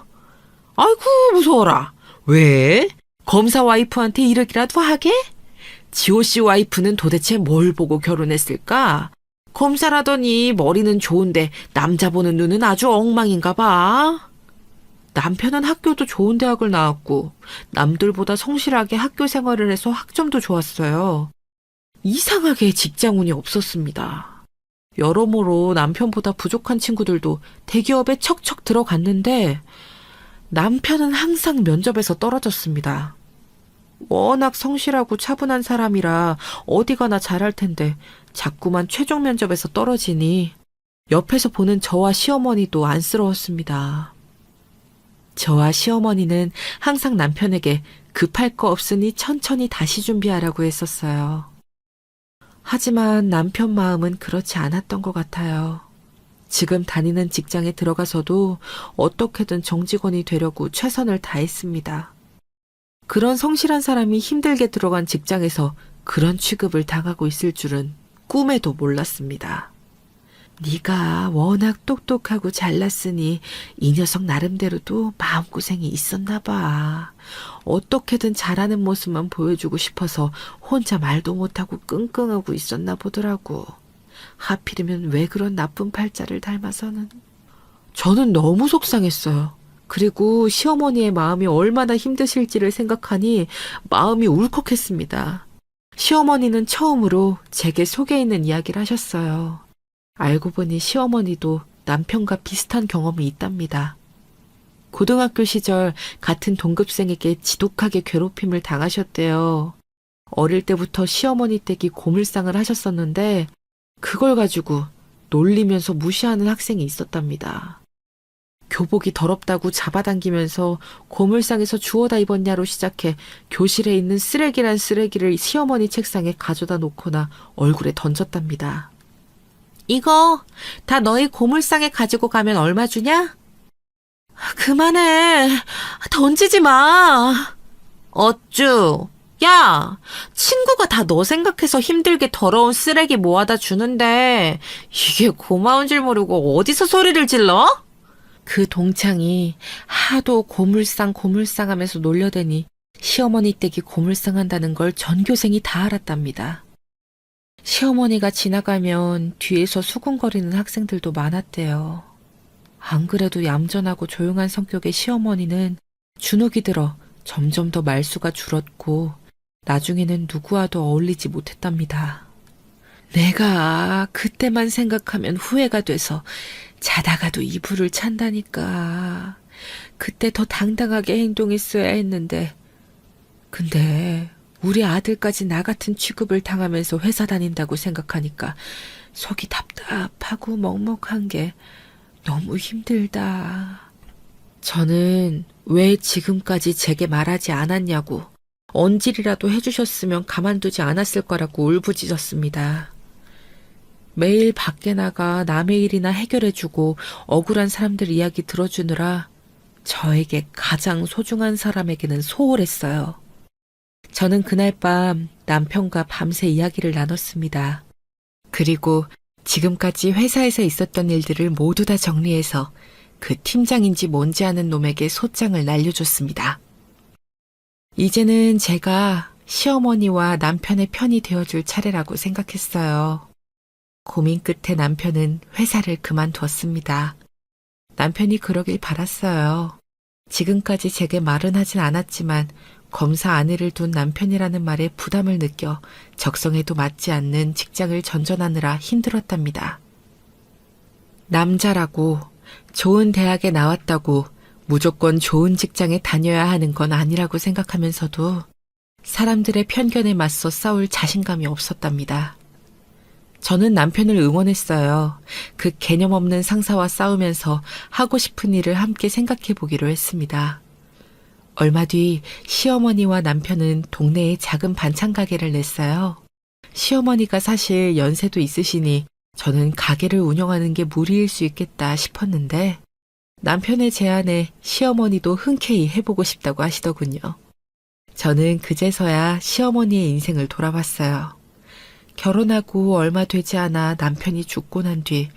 아이고 무서워라. 왜? 검사 와이프한테 이러기라도 하게? 지호씨 와이프는 도대체 뭘 보고 결혼했을까? 검사라더니 머리는 좋은데 남자 보는 눈은 아주 엉망인가 봐. 남편은 학교도 좋은 대학을 나왔고 남들보다 성실하게 학교 생활을 해서 학점도 좋았어요. 이상하게 직장운이 없었습니다. 여러모로 남편보다 부족한 친구들도 대기업에 척척 들어갔는데 남편은 항상 면접에서 떨어졌습니다. 워낙 성실하고 차분한 사람이라 어디 가나 잘할 텐데 자꾸만 최종 면접에서 떨어지니 옆에서 보는 저와 시어머니도 안쓰러웠습니다. 저와 시어머니는 항상 남편에게 급할 거 없으니 천천히 다시 준비하라고 했었어요. 하지만 남편 마음은 그렇지 않았던 것 같아요. 지금 다니는 직장에 들어가서도 어떻게든 정직원이 되려고 최선을 다했습니다. 그런 성실한 사람이 힘들게 들어간 직장에서 그런 취급을 당하고 있을 줄은 꿈에도 몰랐습니다. 네가 워낙 똑똑하고 잘났으니 이 녀석 나름대로도 마음고생이 있었나 봐. 어떻게든 잘하는 모습만 보여주고 싶어서 혼자 말도 못하고 끙끙하고 있었나 보더라고. 하필이면 왜 그런 나쁜 팔자를 닮아서는. 저는 너무 속상했어요. 그리고 시어머니의 마음이 얼마나 힘드실지를 생각하니 마음이 울컥했습니다. 시어머니는 처음으로 제게 속에 있는 이야기를 하셨어요. 알고 보니 시어머니도 남편과 비슷한 경험이 있답니다. 고등학교 시절 같은 동급생에게 지독하게 괴롭힘을 당하셨대요. 어릴 때부터 시어머니 댁이 고물상을 하셨었는데 그걸 가지고 놀리면서 무시하는 학생이 있었답니다. 교복이 더럽다고 잡아당기면서 고물상에서 주워다 입었냐로 시작해 교실에 있는 쓰레기란 쓰레기를 시어머니 책상에 가져다 놓거나 얼굴에 던졌답니다. 이거 다 너희 고물상에 가지고 가면 얼마 주냐? 그만해. 던지지 마. 어쭈. 야, 친구가 다 너 생각해서 힘들게 더러운 쓰레기 모아다 주는데 이게 고마운 줄 모르고 어디서 소리를 질러? 그 동창이 하도 고물상 하면서 놀려대니 시어머니 댁이 고물상한다는 걸 전교생이 다 알았답니다. 시어머니가 지나가면 뒤에서 수군거리는 학생들도 많았대요. 안 그래도 얌전하고 조용한 성격의 시어머니는 주눅이 들어 점점 더 말수가 줄었고 나중에는 누구와도 어울리지 못했답니다. 내가 그때만 생각하면 후회가 돼서 자다가도 이불을 찬다니까. 그때 더 당당하게 행동했어야 했는데. 근데 우리 아들까지 나 같은 취급을 당하면서 회사 다닌다고 생각하니까 속이 답답하고 먹먹한 게 너무 힘들다. 저는 왜 지금까지 제게 말하지 않았냐고, 언질이라도 해주셨으면 가만두지 않았을 거라고 울부짖었습니다. 매일 밖에 나가 남의 일이나 해결해주고 억울한 사람들 이야기 들어주느라 저에게 가장 소중한 사람에게는 소홀했어요. 저는 그날 밤 남편과 밤새 이야기를 나눴습니다. 그리고 지금까지 회사에서 있었던 일들을 모두 다 정리해서 그 팀장인지 뭔지 아는 놈에게 소장을 날려줬습니다. 이제는 제가 시어머니와 남편의 편이 되어줄 차례라고 생각했어요. 고민 끝에 남편은 회사를 그만두었습니다. 남편이 그러길 바랐어요. 지금까지 제게 말은 하진 않았지만 검사 아내를 둔 남편이라는 말에 부담을 느껴 적성에도 맞지 않는 직장을 전전하느라 힘들었답니다. 남자라고 좋은 대학에 나왔다고 무조건 좋은 직장에 다녀야 하는 건 아니라고 생각하면서도 사람들의 편견에 맞서 싸울 자신감이 없었답니다. 저는 남편을 응원했어요. 그 개념 없는 상사와 싸우면서 하고 싶은 일을 함께 생각해 보기로 했습니다. 얼마 뒤 시어머니와 남편은 동네에 작은 반찬 가게를 냈어요. 시어머니가 사실 연세도 있으시니 저는 가게를 운영하는 게 무리일 수 있겠다 싶었는데 남편의 제안에 시어머니도 흔쾌히 해보고 싶다고 하시더군요. 저는 그제서야 시어머니의 인생을 돌아봤어요. 결혼하고 얼마 되지 않아 남편이 죽고 난 뒤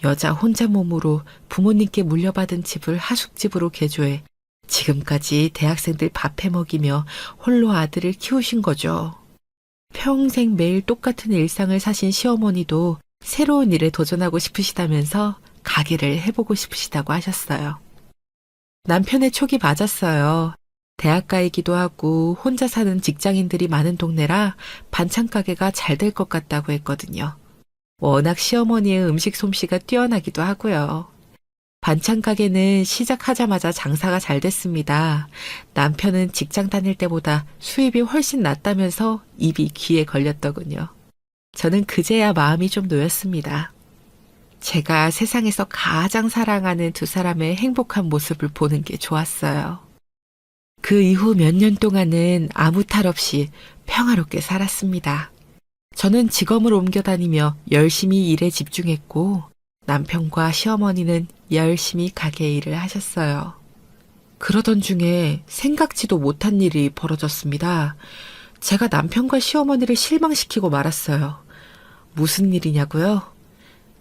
여자 혼자 몸으로 부모님께 물려받은 집을 하숙집으로 개조해 지금까지 대학생들 밥해 먹이며 홀로 아들을 키우신 거죠. 평생 매일 똑같은 일상을 사신 시어머니도 새로운 일에 도전하고 싶으시다면서 가게를 해보고 싶으시다고 하셨어요. 남편의 촉이 맞았어요. 대학가이기도 하고 혼자 사는 직장인들이 많은 동네라 반찬 가게가 잘 될 것 같다고 했거든요. 워낙 시어머니의 음식 솜씨가 뛰어나기도 하고요. 반찬 가게는 시작하자마자 장사가 잘 됐습니다. 남편은 직장 다닐 때보다 수입이 훨씬 낫다면서 입이 귀에 걸렸더군요. 저는 그제야 마음이 좀 놓였습니다. 제가 세상에서 가장 사랑하는 두 사람의 행복한 모습을 보는 게 좋았어요. 그 이후 몇 년 동안은 아무 탈 없이 평화롭게 살았습니다. 저는 직업을 옮겨 다니며 열심히 일에 집중했고 남편과 시어머니는 열심히 가게 일을 하셨어요. 그러던 중에 생각지도 못한 일이 벌어졌습니다. 제가 남편과 시어머니를 실망시키고 말았어요. 무슨 일이냐고요?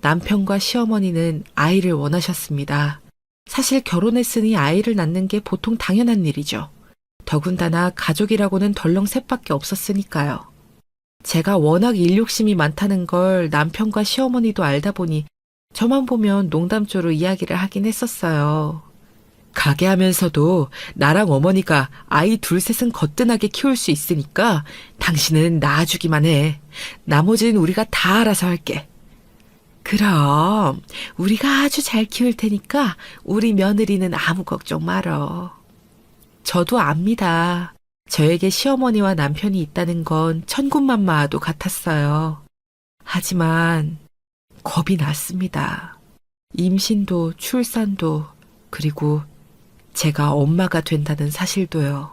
남편과 시어머니는 아이를 원하셨습니다. 사실 결혼했으니 아이를 낳는 게 보통 당연한 일이죠. 더군다나 가족이라고는 덜렁 셋밖에 없었으니까요. 제가 워낙 일 욕심이 많다는 걸 남편과 시어머니도 알다 보니 저만 보면 농담조로 이야기를 하긴 했었어요. 가게 하면서도 나랑 어머니가 아이 둘 셋은 거뜬하게 키울 수 있으니까 당신은 낳아주기만 해. 나머지는 우리가 다 알아서 할게. 그럼 우리가 아주 잘 키울 테니까 우리 며느리는 아무 걱정 말어. 저도 압니다. 저에게 시어머니와 남편이 있다는 건 천군만마도 같았어요. 하지만 겁이 났습니다. 임신도 출산도 그리고 제가 엄마가 된다는 사실도요.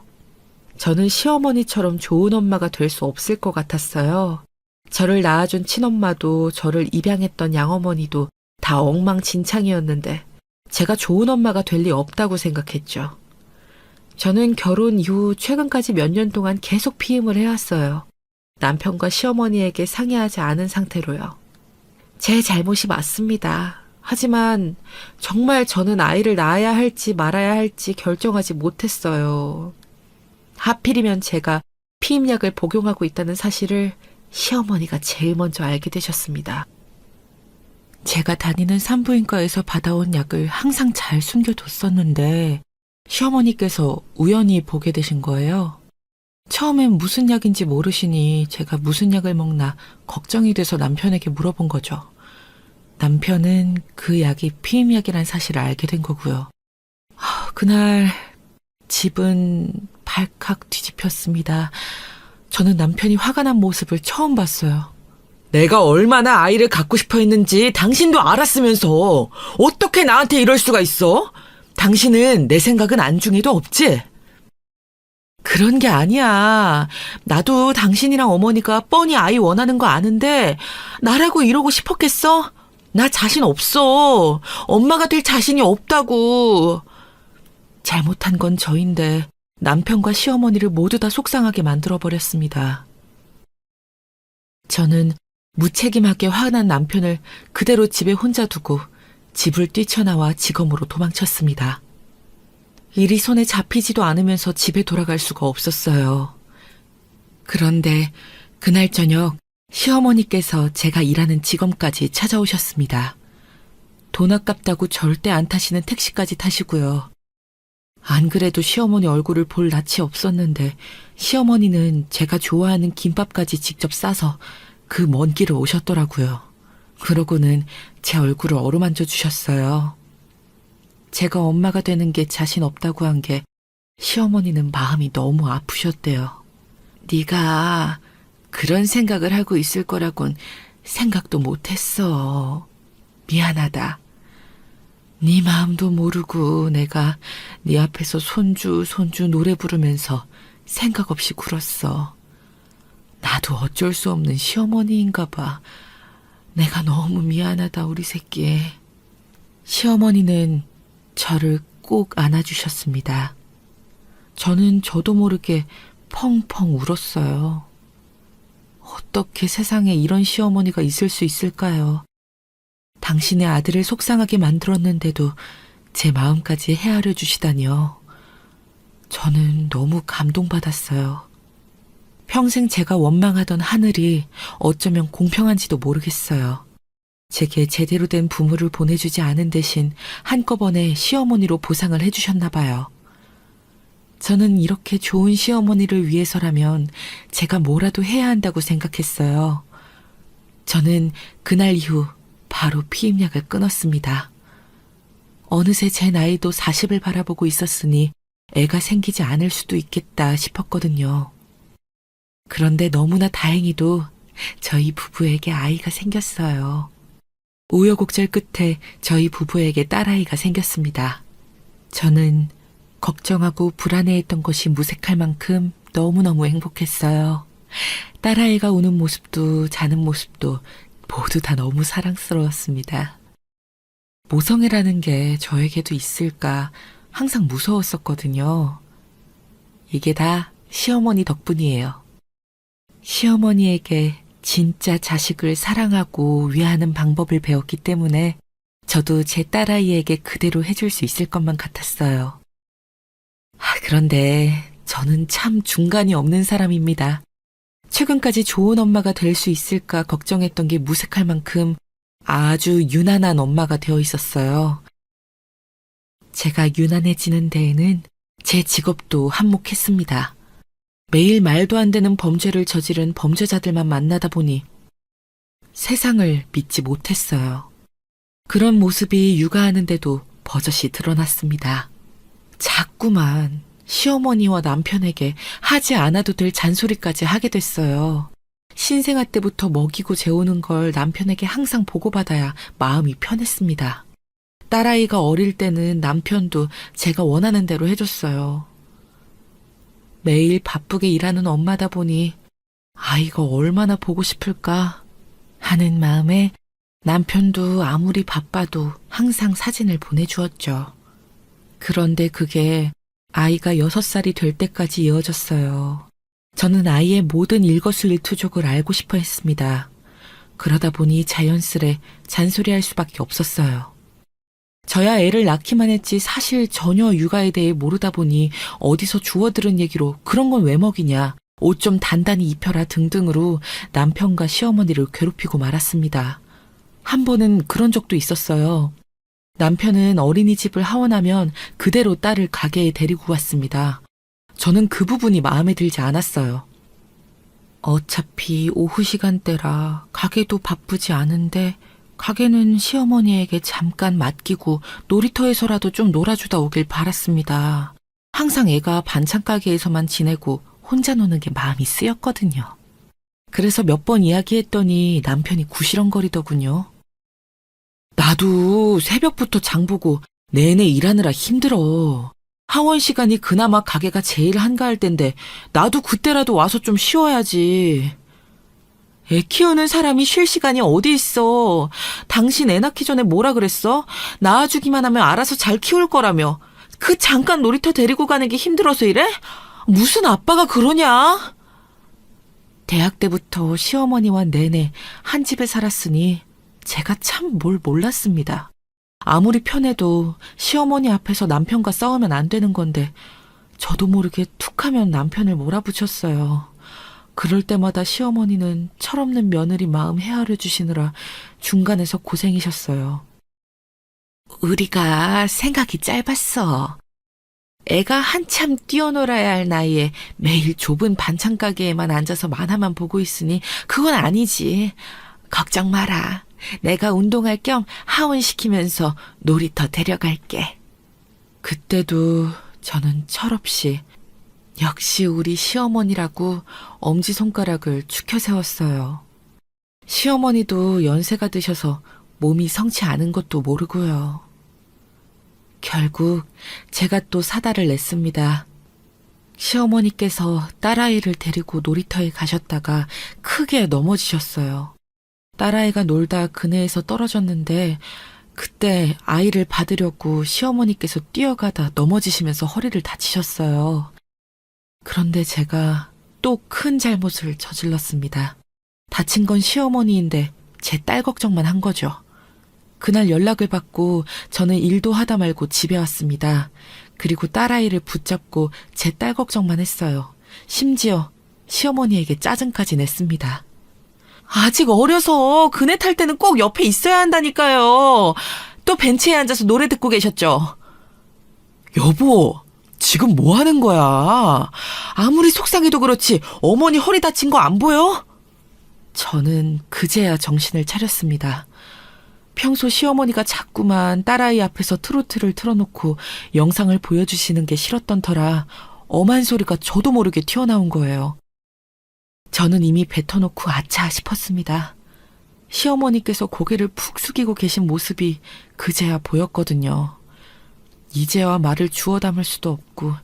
저는 시어머니처럼 좋은 엄마가 될 수 없을 것 같았어요. 저를 낳아준 친엄마도 저를 입양했던 양어머니도 다 엉망진창이었는데 제가 좋은 엄마가 될 리 없다고 생각했죠. 저는 결혼 이후 최근까지 몇 년 동안 계속 피임을 해왔어요. 남편과 시어머니에게 상의하지 않은 상태로요. 제 잘못이 맞습니다. 하지만 정말 저는 아이를 낳아야 할지 말아야 할지 결정하지 못했어요. 하필이면 제가 피임약을 복용하고 있다는 사실을 시어머니가 제일 먼저 알게 되셨습니다. 제가 다니는 산부인과에서 받아온 약을 항상 잘 숨겨뒀었는데 시어머니께서 우연히 보게 되신 거예요. 처음엔 무슨 약인지 모르시니 제가 무슨 약을 먹나 걱정이 돼서 남편에게 물어본 거죠. 남편은 그 약이 피임약이란 사실을 알게 된 거고요. 그날 집은 발칵 뒤집혔습니다. 저는 남편이 화가 난 모습을 처음 봤어요. 내가 얼마나 아이를 갖고 싶어 했는지 당신도 알았으면서 어떻게 나한테 이럴 수가 있어? 당신은 내 생각은 안중에도 없지? 그런 게 아니야. 나도 당신이랑 어머니가 뻔히 아이 원하는 거 아는데 나라고 이러고 싶었겠어? 나 자신 없어. 엄마가 될 자신이 없다고. 잘못한 건 저인데 남편과 시어머니를 모두 다 속상하게 만들어버렸습니다. 저는 무책임하게 화난 남편을 그대로 집에 혼자 두고 집을 뛰쳐나와 직업으로 도망쳤습니다. 일이 손에 잡히지도 않으면서 집에 돌아갈 수가 없었어요. 그런데 그날 저녁 시어머니께서 제가 일하는 직업까지 찾아오셨습니다. 돈 아깝다고 절대 안 타시는 택시까지 타시고요. 안 그래도 시어머니 얼굴을 볼 낯이 없었는데 시어머니는 제가 좋아하는 김밥까지 직접 싸서 그 먼 길을 오셨더라고요. 그러고는 제 얼굴을 어루만져 주셨어요. 제가 엄마가 되는 게 자신 없다고 한 게 시어머니는 마음이 너무 아프셨대요. 네가 그런 생각을 하고 있을 거라곤 생각도 못했어. 미안하다. 네 마음도 모르고 내가 네 앞에서 손주 노래 부르면서 생각 없이 굴었어. 나도 어쩔 수 없는 시어머니인가 봐. 내가 너무 미안하다 우리 새끼. 시어머니는 저를 꼭 안아주셨습니다. 저는 저도 모르게 펑펑 울었어요. 어떻게 세상에 이런 시어머니가 있을 수 있을까요? 당신의 아들을 속상하게 만들었는데도 제 마음까지 헤아려 주시다니요. 저는 너무 감동받았어요. 평생 제가 원망하던 하늘이 어쩌면 공평한지도 모르겠어요. 제게 제대로 된 부모를 보내주지 않은 대신 한꺼번에 시어머니로 보상을 해주셨나 봐요. 저는 이렇게 좋은 시어머니를 위해서라면 제가 뭐라도 해야 한다고 생각했어요. 저는 그날 이후 바로 피임약을 끊었습니다. 어느새 제 나이도 40을 바라보고 있었으니 애가 생기지 않을 수도 있겠다 싶었거든요. 그런데 너무나 다행히도 저희 부부에게 아이가 생겼어요. 우여곡절 끝에 저희 부부에게 딸아이가 생겼습니다. 저는 걱정하고 불안해했던 것이 무색할 만큼 너무너무 행복했어요. 딸아이가 우는 모습도 자는 모습도 모두 다 너무 사랑스러웠습니다. 모성애라는 게 저에게도 있을까 항상 무서웠었거든요. 이게 다 시어머니 덕분이에요. 시어머니에게 진짜 자식을 사랑하고 위하는 방법을 배웠기 때문에 저도 제 딸아이에게 그대로 해줄 수 있을 것만 같았어요. 그런데 저는 참 중간이 없는 사람입니다. 최근까지 좋은 엄마가 될 수 있을까 걱정했던 게 무색할 만큼 아주 유난한 엄마가 되어 있었어요. 제가 유난해지는 데에는 제 직업도 한몫했습니다. 매일 말도 안 되는 범죄를 저지른 범죄자들만 만나다 보니 세상을 믿지 못했어요. 그런 모습이 육아하는데도 버젓이 드러났습니다. 자꾸만 시어머니와 남편에게 하지 않아도 될 잔소리까지 하게 됐어요. 신생아 때부터 먹이고 재우는 걸 남편에게 항상 보고받아야 마음이 편했습니다. 딸아이가 어릴 때는 남편도 제가 원하는 대로 해줬어요. 매일 바쁘게 일하는 엄마다 보니 아이가 얼마나 보고 싶을까 하는 마음에 남편도 아무리 바빠도 항상 사진을 보내주었죠. 그런데 그게 아이가 6살이 될 때까지 이어졌어요. 저는 아이의 모든 일거수일투족을 알고 싶어 했습니다. 그러다 보니 자연스레 잔소리할 수밖에 없었어요. 저야 애를 낳기만 했지 사실 전혀 육아에 대해 모르다 보니 어디서 주워들은 얘기로 그런 건 왜 먹이냐, 옷 좀 단단히 입혀라 등등으로 남편과 시어머니를 괴롭히고 말았습니다. 한 번은 그런 적도 있었어요. 남편은 어린이집을 하원하면 그대로 딸을 가게에 데리고 왔습니다. 저는 그 부분이 마음에 들지 않았어요. 어차피 오후 시간대라 가게도 바쁘지 않은데 가게는 시어머니에게 잠깐 맡기고 놀이터에서라도 좀 놀아주다 오길 바랐습니다. 항상 애가 반찬 가게에서만 지내고 혼자 노는 게 마음이 쓰였거든요. 그래서 몇 번 이야기했더니 남편이 구시렁거리더군요. 나도 새벽부터 장 보고 내내 일하느라 힘들어. 하원 시간이 그나마 가게가 제일 한가할 텐데 나도 그때라도 와서 좀 쉬어야지. 애 키우는 사람이 쉴 시간이 어디 있어. 당신 애 낳기 전에 뭐라 그랬어? 낳아주기만 하면 알아서 잘 키울 거라며. 그 잠깐 놀이터 데리고 가는 게 힘들어서 이래? 무슨 아빠가 그러냐? 대학 때부터 시어머니와 내내 한 집에 살았으니 제가 참 뭘 몰랐습니다. 아무리 편해도 시어머니 앞에서 남편과 싸우면 안 되는 건데 저도 모르게 툭하면 남편을 몰아붙였어요. 그럴 때마다 시어머니는 철없는 며느리 마음 헤아려 주시느라 중간에서 고생이셨어요. 우리가 생각이 짧았어. 애가 한참 뛰어놀아야 할 나이에 매일 좁은 반찬 가게에만 앉아서 만화만 보고 있으니 그건 아니지. 걱정 마라. 내가 운동할 겸 하원시키면서 놀이터 데려갈게. 그때도 저는 철없이 역시 우리 시어머니라고 엄지손가락을 축혀 세웠어요. 시어머니도 연세가 드셔서 몸이 성치 않은 것도 모르고요. 결국 제가 또 사달을 냈습니다. 시어머니께서 딸아이를 데리고 놀이터에 가셨다가 크게 넘어지셨어요. 딸아이가 놀다 그네에서 떨어졌는데 그때 아이를 받으려고 시어머니께서 뛰어가다 넘어지시면서 허리를 다치셨어요. 그런데 제가 또 큰 잘못을 저질렀습니다. 다친 건 시어머니인데 제 딸 걱정만 한 거죠. 그날 연락을 받고 저는 일도 하다 말고 집에 왔습니다. 그리고 딸아이를 붙잡고 제 딸 걱정만 했어요. 심지어 시어머니에게 짜증까지 냈습니다. 아직 어려서 그네 탈 때는 꼭 옆에 있어야 한다니까요. 또 벤치에 앉아서 노래 듣고 계셨죠? 여보, 지금 뭐 하는 거야? 아무리 속상해도 그렇지 어머니 허리 다친 거 안 보여? 저는 그제야 정신을 차렸습니다. 평소 시어머니가 자꾸만 딸아이 앞에서 트로트를 틀어놓고 영상을 보여주시는 게 싫었던 터라 엄한 소리가 저도 모르게 튀어나온 거예요. 저는 이미 뱉어놓고 아차 싶었습니다. 시어머니께서 고개를 푹 숙이고 계신 모습이 그제야 보였거든요. 이제와 말을 주워 담을 수도 없고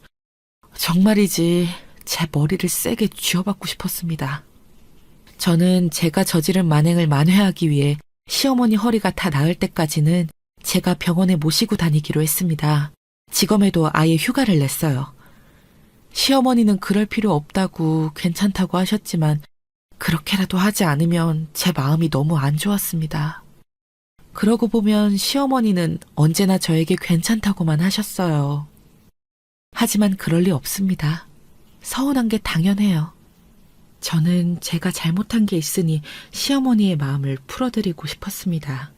정말이지 제 머리를 세게 쥐어받고 싶었습니다. 저는 제가 저지른 만행을 만회하기 위해 시어머니 허리가 다 나을 때까지는 제가 병원에 모시고 다니기로 했습니다. 지검에도 아예 휴가를 냈어요. 시어머니는 그럴 필요 없다고 괜찮다고 하셨지만 그렇게라도 하지 않으면 제 마음이 너무 안 좋았습니다. 그러고 보면 시어머니는 언제나 저에게 괜찮다고만 하셨어요. 하지만 그럴 리 없습니다. 서운한 게 당연해요. 저는 제가 잘못한 게 있으니 시어머니의 마음을 풀어드리고 싶었습니다.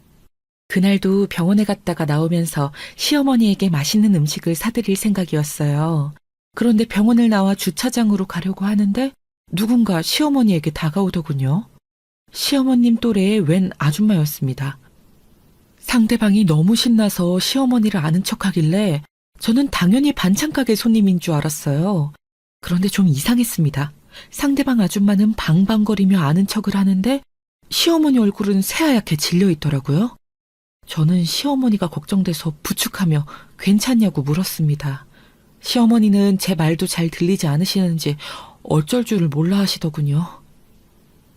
그날도 병원에 갔다가 나오면서 시어머니에게 맛있는 음식을 사드릴 생각이었어요. 그런데 병원을 나와 주차장으로 가려고 하는데 누군가 시어머니에게 다가오더군요. 시어머님 또래의 웬 아줌마였습니다. 상대방이 너무 신나서 시어머니를 아는 척하길래 저는 당연히 반찬가게 손님인 줄 알았어요. 그런데 좀 이상했습니다. 상대방 아줌마는 방방거리며 아는 척을 하는데 시어머니 얼굴은 새하얗게 질려 있더라고요. 저는 시어머니가 걱정돼서 부축하며 괜찮냐고 물었습니다. 시어머니는 제 말도 잘 들리지 않으시는지 어쩔 줄을 몰라 하시더군요.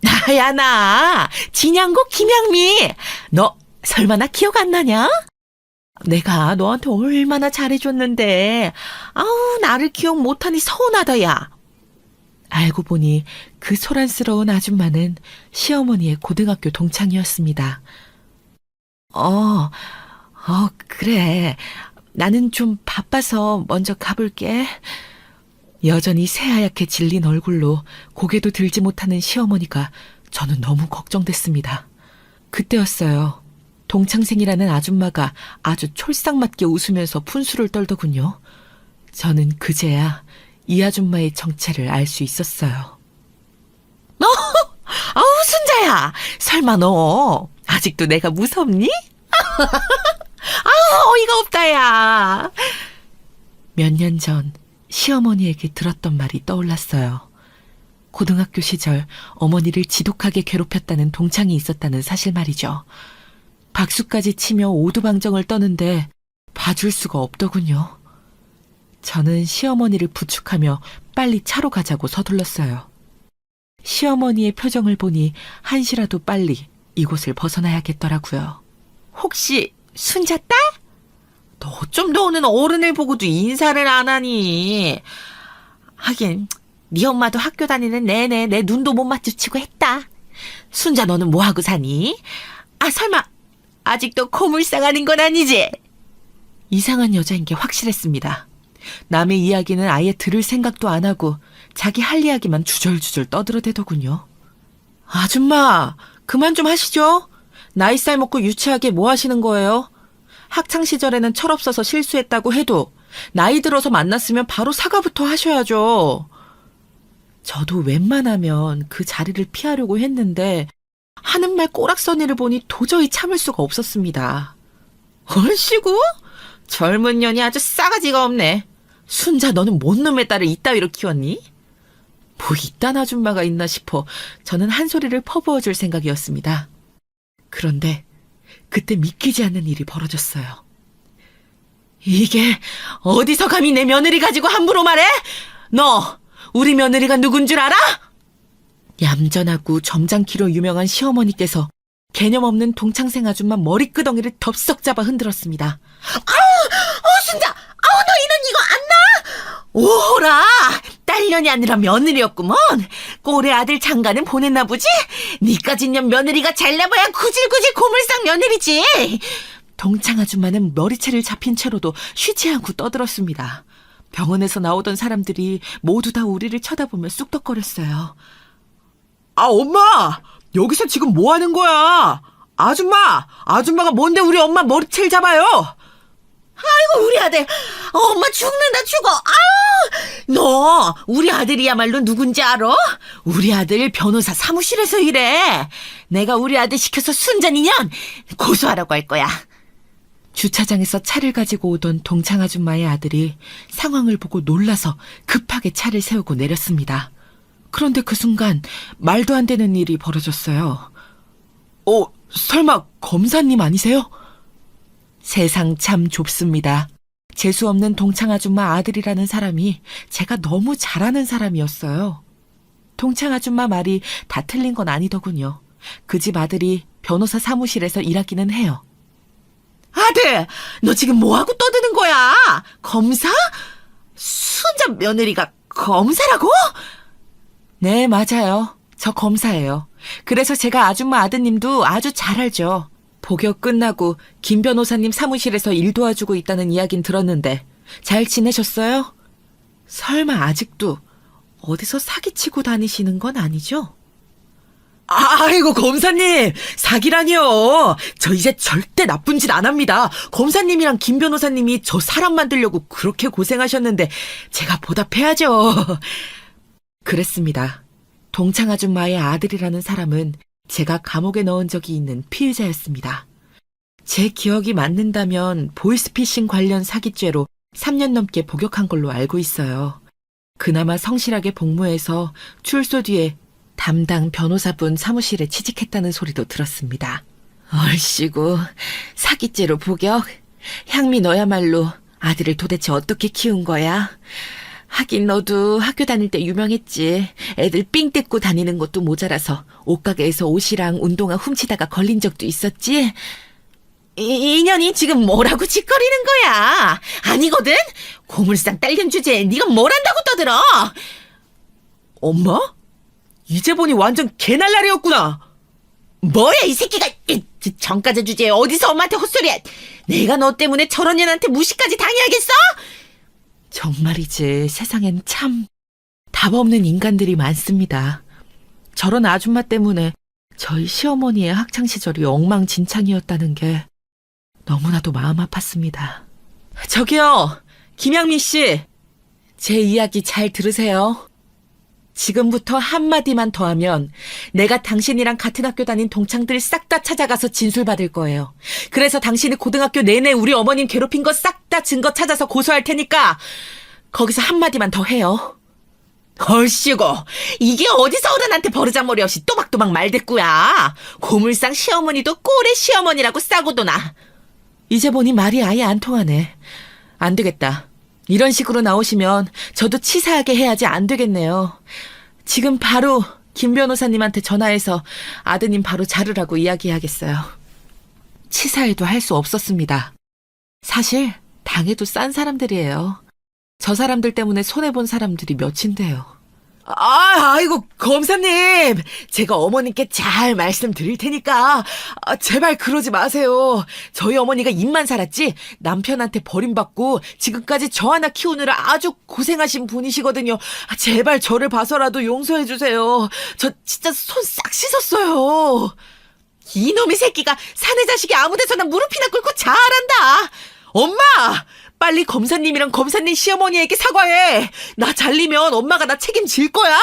나야 나 진양고 김양미. 너 설마 나 기억 안 나냐? 내가 너한테 얼마나 잘해줬는데 아우 나를 기억 못하니 서운하다 야. 알고 보니 그 소란스러운 아줌마는 시어머니의 고등학교 동창이었습니다. 그래. 나는 좀 바빠서 먼저 가볼게. 여전히 새하얗게 질린 얼굴로 고개도 들지 못하는 시어머니가 저는 너무 걱정됐습니다. 그때였어요. 동창생이라는 아줌마가 아주 촐싹맞게 웃으면서 분수를 떨더군요. 저는 그제야 이 아줌마의 정체를 알 수 있었어요. 아우 순자야, 설마 너 아직도 내가 무섭니? 아우 어이가 없다 야. 몇 년 전 시어머니에게 들었던 말이 떠올랐어요. 고등학교 시절 어머니를 지독하게 괴롭혔다는 동창이 있었다는 사실 말이죠. 박수까지 치며 오두방정을 떠는데 봐줄 수가 없더군요. 저는 시어머니를 부축하며 빨리 차로 가자고 서둘렀어요. 시어머니의 표정을 보니 한시라도 빨리 이곳을 벗어나야겠더라고요. 혹시 순자 딸? 너 어쩜 너는 어른을 보고도 인사를 안 하니? 하긴 네 엄마도 학교 다니는 내내 내 눈도 못 마주치고 했다. 순자 너는 뭐하고 사니? 아 설마 아직도 고물상 하는 건 아니지? 이상한 여자인 게 확실했습니다. 남의 이야기는 아예 들을 생각도 안 하고 자기 할 이야기만 주절주절 떠들어대더군요. 아줌마, 그만 좀 하시죠. 나이살 먹고 유치하게 뭐 하시는 거예요? 학창시절에는 철없어서 실수했다고 해도 나이 들어서 만났으면 바로 사과부터 하셔야죠. 저도 웬만하면 그 자리를 피하려고 했는데 하는 말 꼬락서니를 보니 도저히 참을 수가 없었습니다. 얼씨구? 젊은 년이 아주 싸가지가 없네. 순자 너는 뭔 놈의 딸을 이따위로 키웠니? 뭐 이딴 아줌마가 있나 싶어 저는 한 소리를 퍼부어줄 생각이었습니다. 그런데 그때 믿기지 않는 일이 벌어졌어요. 이게 어디서 감히 내 며느리 가지고 함부로 말해? 너 우리 며느리가 누군 줄 알아? 얌전하고 점잖기로 유명한 시어머니께서 개념 없는 동창생 아줌마 머리끄덩이를 덥석 잡아 흔들었습니다. 순자! 너 이런 이거 안 나? 오호라! 딸년이 아니라 며느리였구먼. 꼴의 아들 장가는 보냈나 보지? 니까진 년 며느리가 잘나봐야 구질구질 고물상 며느리지. 동창 아줌마는 머리채를 잡힌 채로도 쉬지 않고 떠들었습니다. 병원에서 나오던 사람들이 모두 다 우리를 쳐다보며 쑥덕거렸어요. 엄마! 여기서 지금 뭐 하는 거야? 아줌마가 뭔데 우리 엄마 머리채를 잡아요? 아이고 우리 아들 엄마 죽는다 죽어. 너 우리 아들이야말로 누군지 알아? 우리 아들 변호사 사무실에서 일해. 내가 우리 아들 시켜서 순전이년 고소하라고 할 거야. 주차장에서 차를 가지고 오던 동창 아줌마의 아들이 상황을 보고 놀라서 급하게 차를 세우고 내렸습니다. 그런데 그 순간 말도 안 되는 일이 벌어졌어요. 설마 검사님 아니세요? 세상 참 좁습니다. 재수없는 동창 아줌마 아들이라는 사람이 제가 너무 잘하는 사람이었어요. 동창 아줌마 말이 다 틀린 건 아니더군요. 그 집 아들이 변호사 사무실에서 일하기는 해요. 아들, 너 지금 뭐하고 떠드는 거야? 검사? 순자 며느리가 검사라고? 네, 맞아요. 저 검사예요. 그래서 제가 아줌마 아드님도 아주 잘 알죠. 복역 끝나고 김 변호사님 사무실에서 일 도와주고 있다는 이야긴 들었는데 잘 지내셨어요? 설마 아직도 어디서 사기치고 다니시는 건 아니죠? 아이고 검사님, 사기라니요. 저 이제 절대 나쁜 짓 안 합니다. 검사님이랑 김 변호사님이 저 사람 만들려고 그렇게 고생하셨는데 제가 보답해야죠. 그랬습니다. 동창 아줌마의 아들이라는 사람은 제가 감옥에 넣은 적이 있는 피의자였습니다. 제 기억이 맞는다면 보이스피싱 관련 사기죄로 3년 넘게 복역한 걸로 알고 있어요. 그나마 성실하게 복무해서 출소 뒤에 담당 변호사분 사무실에 취직했다는 소리도 들었습니다. 얼씨구, 사기죄로 복역? 향미 너야말로 아들을 도대체 어떻게 키운 거야? 하긴 너도 학교 다닐 때 유명했지. 애들 삥 뜯고 다니는 것도 모자라서 옷가게에서 옷이랑 운동화 훔치다가 걸린 적도 있었지? 이년이 지금 뭐라고 짓거리는 거야? 아니거든? 고물상 딸년 주제에 네가 뭘 한다고 떠들어? 엄마? 이제 보니 완전 개날라리였구나. 뭐야 이 새끼가! 정가자 주제에 어디서 엄마한테 헛소리야! 내가 너 때문에 저런 년한테 무시까지 당해야겠어? 정말이지 세상엔 참 답 없는 인간들이 많습니다. 저런 아줌마 때문에 저희 시어머니의 학창시절이 엉망진창이었다는 게 너무나도 마음 아팠습니다. 저기요, 김양미 씨. 제 이야기 잘 들으세요. 지금부터 한마디만 더 하면 내가 당신이랑 같은 학교 다닌 동창들 싹 다 찾아가서 진술 받을 거예요. 그래서 당신이 고등학교 내내 우리 어머님 괴롭힌 거 싹 다 증거 찾아서 고소할 테니까 거기서 한마디만 더 해요. 얼씨구, 이게 어디서 어른한테 버르장머리 없이 또박또박 말대꾸야. 고물상 시어머니도 꼴의 시어머니라고 싸고도나. 이제 보니 말이 아예 안 통하네. 안 되겠다. 이런 식으로 나오시면 저도 치사하게 해야지 안 되겠네요. 지금 바로 김 변호사님한테 전화해서 아드님 바로 자르라고 이야기해야겠어요. 치사해도 할 수 없었습니다. 사실 당해도 싼 사람들이에요. 저 사람들 때문에 손해본 사람들이 몇인데요. 아이고, 검사님. 제가 어머님께 잘 말씀드릴 테니까, 제발 그러지 마세요. 저희 어머니가 입만 살았지, 남편한테 버림받고, 지금까지 저 하나 키우느라 아주 고생하신 분이시거든요. 제발 저를 봐서라도 용서해주세요. 저 진짜 손 싹 씻었어요. 이놈의 새끼가 사내 자식이 아무 데서나 무릎이나 꿇고 자아란다. 엄마! 빨리 검사님이랑 검사님 시어머니에게 사과해. 나 잘리면 엄마가 나 책임질 거야.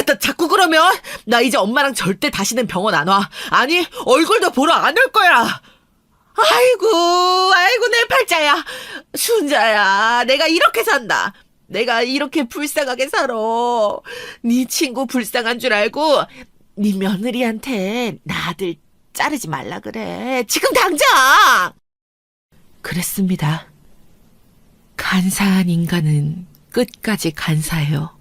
나 자꾸 그러면 나 이제 엄마랑 절대 다시는 병원 안 와. 아니, 얼굴도 보러 안 올 거야. 아이고 내 팔자야. 순자야, 내가 이렇게 산다. 내가 이렇게 불쌍하게 살아. 네 친구 불쌍한 줄 알고 네 며느리한테 나 아들 자르지 말라 그래. 지금 당장. 그랬습니다. 간사한 인간은 끝까지 간사해요.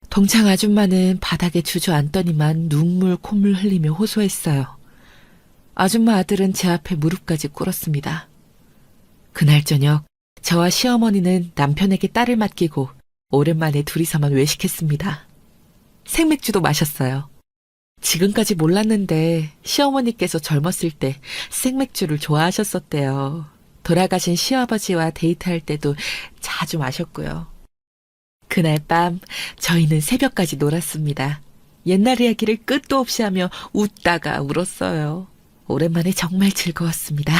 동창 아줌마는 바닥에 주저앉더니만 눈물 콧물 흘리며 호소했어요. 아줌마 아들은 제 앞에 무릎까지 꿇었습니다. 그날 저녁 저와 시어머니는 남편에게 딸을 맡기고 오랜만에 둘이서만 외식했습니다. 생맥주도 마셨어요. 지금까지 몰랐는데 시어머니께서 젊었을 때 생맥주를 좋아하셨었대요. 돌아가신 시아버지와 데이트할 때도 자주 마셨고요. 그날 밤 저희는 새벽까지 놀았습니다. 옛날 이야기를 끝도 없이 하며 웃다가 울었어요. 오랜만에 정말 즐거웠습니다.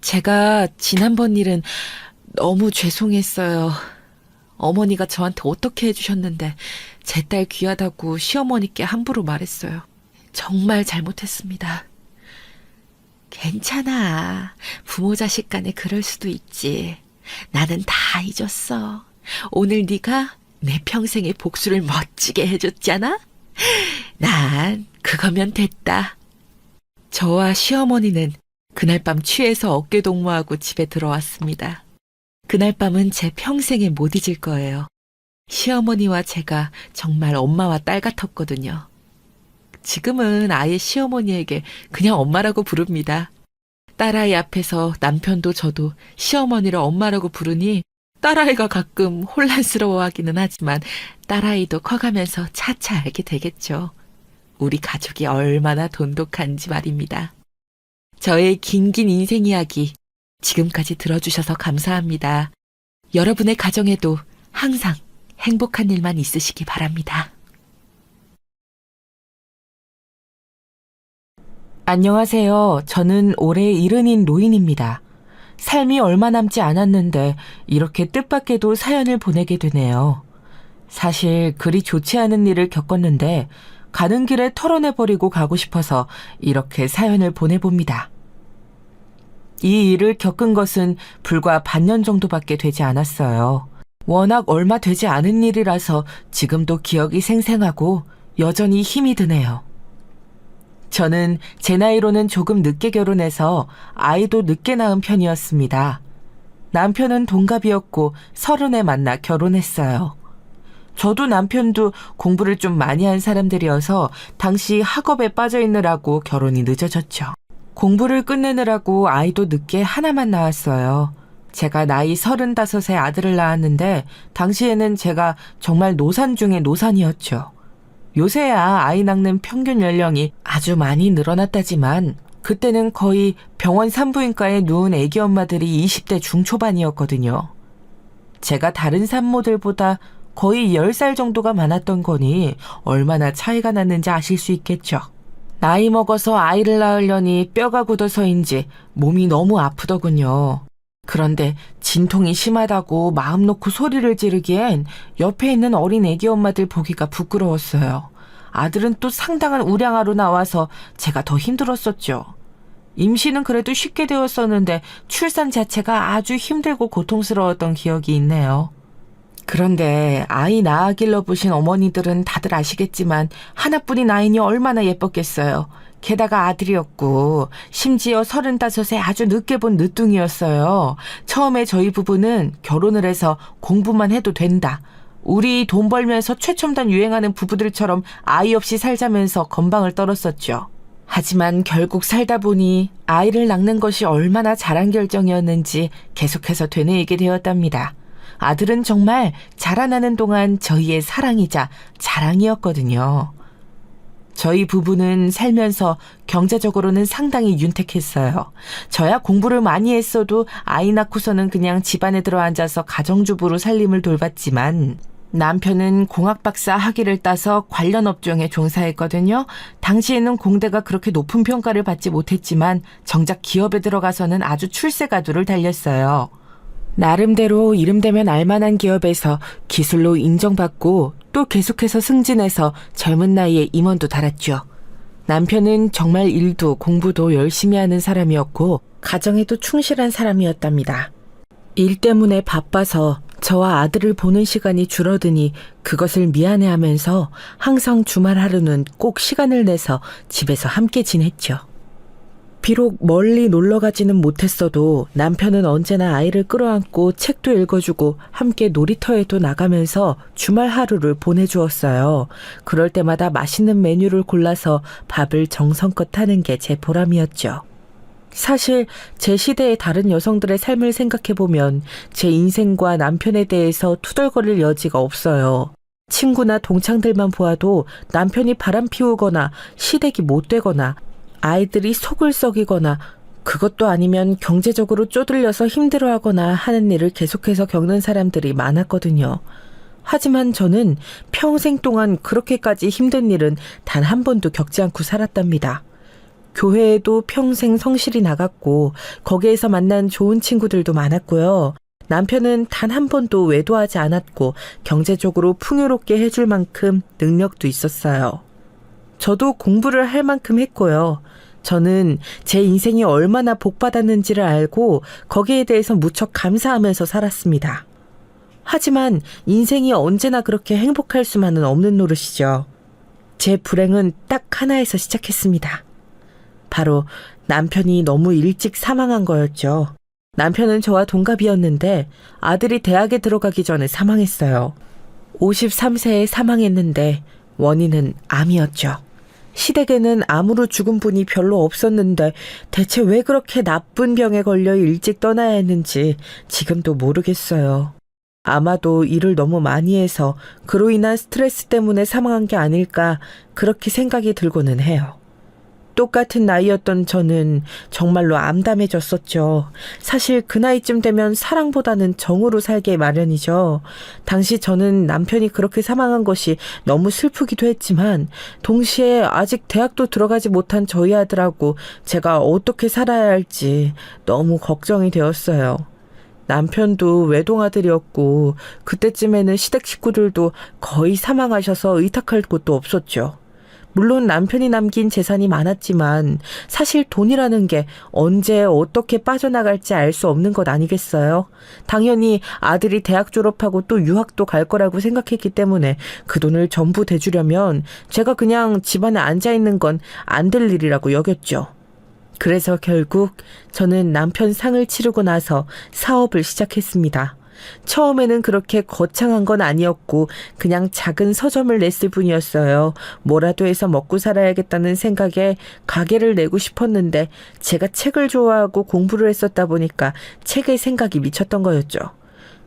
제가 지난번 일은 너무 죄송했어요. 어머니가 저한테 어떻게 해주셨는데 제 딸 귀하다고 시어머니께 함부로 말했어요. 정말 잘못했습니다. 괜찮아. 부모 자식 간에 그럴 수도 있지. 나는 다 잊었어. 오늘 네가 내 평생의 복수를 멋지게 해줬잖아. 난 그거면 됐다. 저와 시어머니는 그날 밤 취해서 어깨동무하고 집에 들어왔습니다. 그날 밤은 제 평생에 못 잊을 거예요. 시어머니와 제가 정말 엄마와 딸 같았거든요. 지금은 아예 시어머니에게 그냥 엄마라고 부릅니다. 딸아이 앞에서 남편도 저도 시어머니를 엄마라고 부르니 딸아이가 가끔 혼란스러워하기는 하지만 딸아이도 커가면서 차차 알게 되겠죠. 우리 가족이 얼마나 돈독한지 말입니다. 저의 긴긴 인생 이야기 지금까지 들어주셔서 감사합니다. 여러분의 가정에도 항상 행복한 일만 있으시기 바랍니다. 안녕하세요. 저는 올해 70인 노인입니다. 삶이 얼마 남지 않았는데 이렇게 뜻밖에도 사연을 보내게 되네요. 사실 그리 좋지 않은 일을 겪었는데 가는 길에 털어내버리고 가고 싶어서 이렇게 사연을 보내봅니다. 이 일을 겪은 것은 불과 반년 정도밖에 되지 않았어요. 워낙 얼마 되지 않은 일이라서 지금도 기억이 생생하고 여전히 힘이 드네요. 저는 제 나이로는 조금 늦게 결혼해서 아이도 늦게 낳은 편이었습니다. 남편은 동갑이었고 30에 만나 결혼했어요. 저도 남편도 공부를 좀 많이 한 사람들이어서 당시 학업에 빠져 있느라고 결혼이 늦어졌죠. 공부를 끝내느라고 아이도 늦게 하나만 낳았어요. 제가 나이 35에 아들을 낳았는데 당시에는 제가 정말 노산 중에 노산이었죠. 요새야 아이 낳는 평균 연령이 아주 많이 늘어났다지만 그때는 거의 병원 산부인과에 누운 애기 엄마들이 20대 중초반이었거든요. 제가 다른 산모들보다 거의 10살 정도가 많았던 거니 얼마나 차이가 났는지 아실 수 있겠죠. 나이 먹어서 아이를 낳으려니 뼈가 굳어서인지 몸이 너무 아프더군요. 그런데 진통이 심하다고 마음 놓고 소리를 지르기엔 옆에 있는 어린 애기 엄마들 보기가 부끄러웠어요. 아들은 또 상당한 우량아로 나와서 제가 더 힘들었었죠. 임신은 그래도 쉽게 되었었는데 출산 자체가 아주 힘들고 고통스러웠던 기억이 있네요. 그런데 아이 낳아 길러보신 어머니들은 다들 아시겠지만 하나뿐인 아이니 얼마나 예뻤겠어요. 게다가 아들이었고 심지어 35에 아주 늦게 본 늦둥이였어요. 처음에 저희 부부는 결혼을 해서 공부만 해도 된다. 우리 돈 벌면서 최첨단 유행하는 부부들처럼 아이 없이 살자면서 건방을 떨었었죠. 하지만 결국 살다 보니 아이를 낳는 것이 얼마나 잘한 결정이었는지 계속해서 되뇌이게 되었답니다. 아들은 정말 자라나는 동안 저희의 사랑이자 자랑이었거든요. 저희 부부는 살면서 경제적으로는 상당히 윤택했어요. 저야 공부를 많이 했어도 아이 낳고서는 그냥 집안에 들어앉아서 가정주부로 살림을 돌봤지만 남편은 공학박사 학위를 따서 관련 업종에 종사했거든요. 당시에는 공대가 그렇게 높은 평가를 받지 못했지만 정작 기업에 들어가서는 아주 출세가도를 달렸어요. 나름대로 이름되면 알만한 기업에서 기술로 인정받고 또 계속해서 승진해서 젊은 나이에 임원도 달았죠. 남편은 정말 일도 공부도 열심히 하는 사람이었고 가정에도 충실한 사람이었답니다. 일 때문에 바빠서 저와 아들을 보는 시간이 줄어드니 그것을 미안해하면서 항상 주말 하루는 꼭 시간을 내서 집에서 함께 지냈죠. 비록 멀리 놀러 가지는 못했어도 남편은 언제나 아이를 끌어안고 책도 읽어주고 함께 놀이터에도 나가면서 주말 하루를 보내주었어요. 그럴 때마다 맛있는 메뉴를 골라서 밥을 정성껏 하는 게 제 보람이었죠. 사실 제 시대의 다른 여성들의 삶을 생각해보면 제 인생과 남편에 대해서 투덜거릴 여지가 없어요. 친구나 동창들만 보아도 남편이 바람 피우거나 시댁이 못 되거나 아이들이 속을 썩이거나 그것도 아니면 경제적으로 쪼들려서 힘들어하거나 하는 일을 계속해서 겪는 사람들이 많았거든요. 하지만 저는 평생 동안 그렇게까지 힘든 일은 단 한 번도 겪지 않고 살았답니다. 교회에도 평생 성실히 나갔고 거기에서 만난 좋은 친구들도 많았고요. 남편은 단 한 번도 외도하지 않았고 경제적으로 풍요롭게 해줄 만큼 능력도 있었어요. 저도 공부를 할 만큼 했고요. 저는 제 인생이 얼마나 복받았는지를 알고 거기에 대해서 무척 감사하면서 살았습니다. 하지만 인생이 언제나 그렇게 행복할 수만은 없는 노릇이죠. 제 불행은 딱 하나에서 시작했습니다. 바로 남편이 너무 일찍 사망한 거였죠. 남편은 저와 동갑이었는데 아들이 대학에 들어가기 전에 사망했어요. 53세에 사망했는데 원인은 암이었죠. 시댁에는 암으로 죽은 분이 별로 없었는데 대체 왜 그렇게 나쁜 병에 걸려 일찍 떠나야 했는지 지금도 모르겠어요. 아마도 일을 너무 많이 해서 그로 인한 스트레스 때문에 사망한 게 아닐까 그렇게 생각이 들고는 해요. 똑같은 나이였던 저는 정말로 암담해졌었죠. 사실 그 나이쯤 되면 사랑보다는 정으로 살게 마련이죠. 당시 저는 남편이 그렇게 사망한 것이 너무 슬프기도 했지만 동시에 아직 대학도 들어가지 못한 저희 아들하고 제가 어떻게 살아야 할지 너무 걱정이 되었어요. 남편도 외동아들이었고 그때쯤에는 시댁 식구들도 거의 사망하셔서 의탁할 곳도 없었죠. 물론 남편이 남긴 재산이 많았지만 사실 돈이라는 게 언제 어떻게 빠져나갈지 알 수 없는 것 아니겠어요? 당연히 아들이 대학 졸업하고 또 유학도 갈 거라고 생각했기 때문에 그 돈을 전부 대주려면 제가 그냥 집안에 앉아 있는 건 안 될 일이라고 여겼죠. 그래서 결국 저는 남편 상을 치르고 나서 사업을 시작했습니다. 처음에는 그렇게 거창한 건 아니었고 그냥 작은 서점을 냈을 뿐이었어요. 뭐라도 해서 먹고 살아야겠다는 생각에 가게를 내고 싶었는데 제가 책을 좋아하고 공부를 했었다 보니까 책의 생각이 미쳤던 거였죠.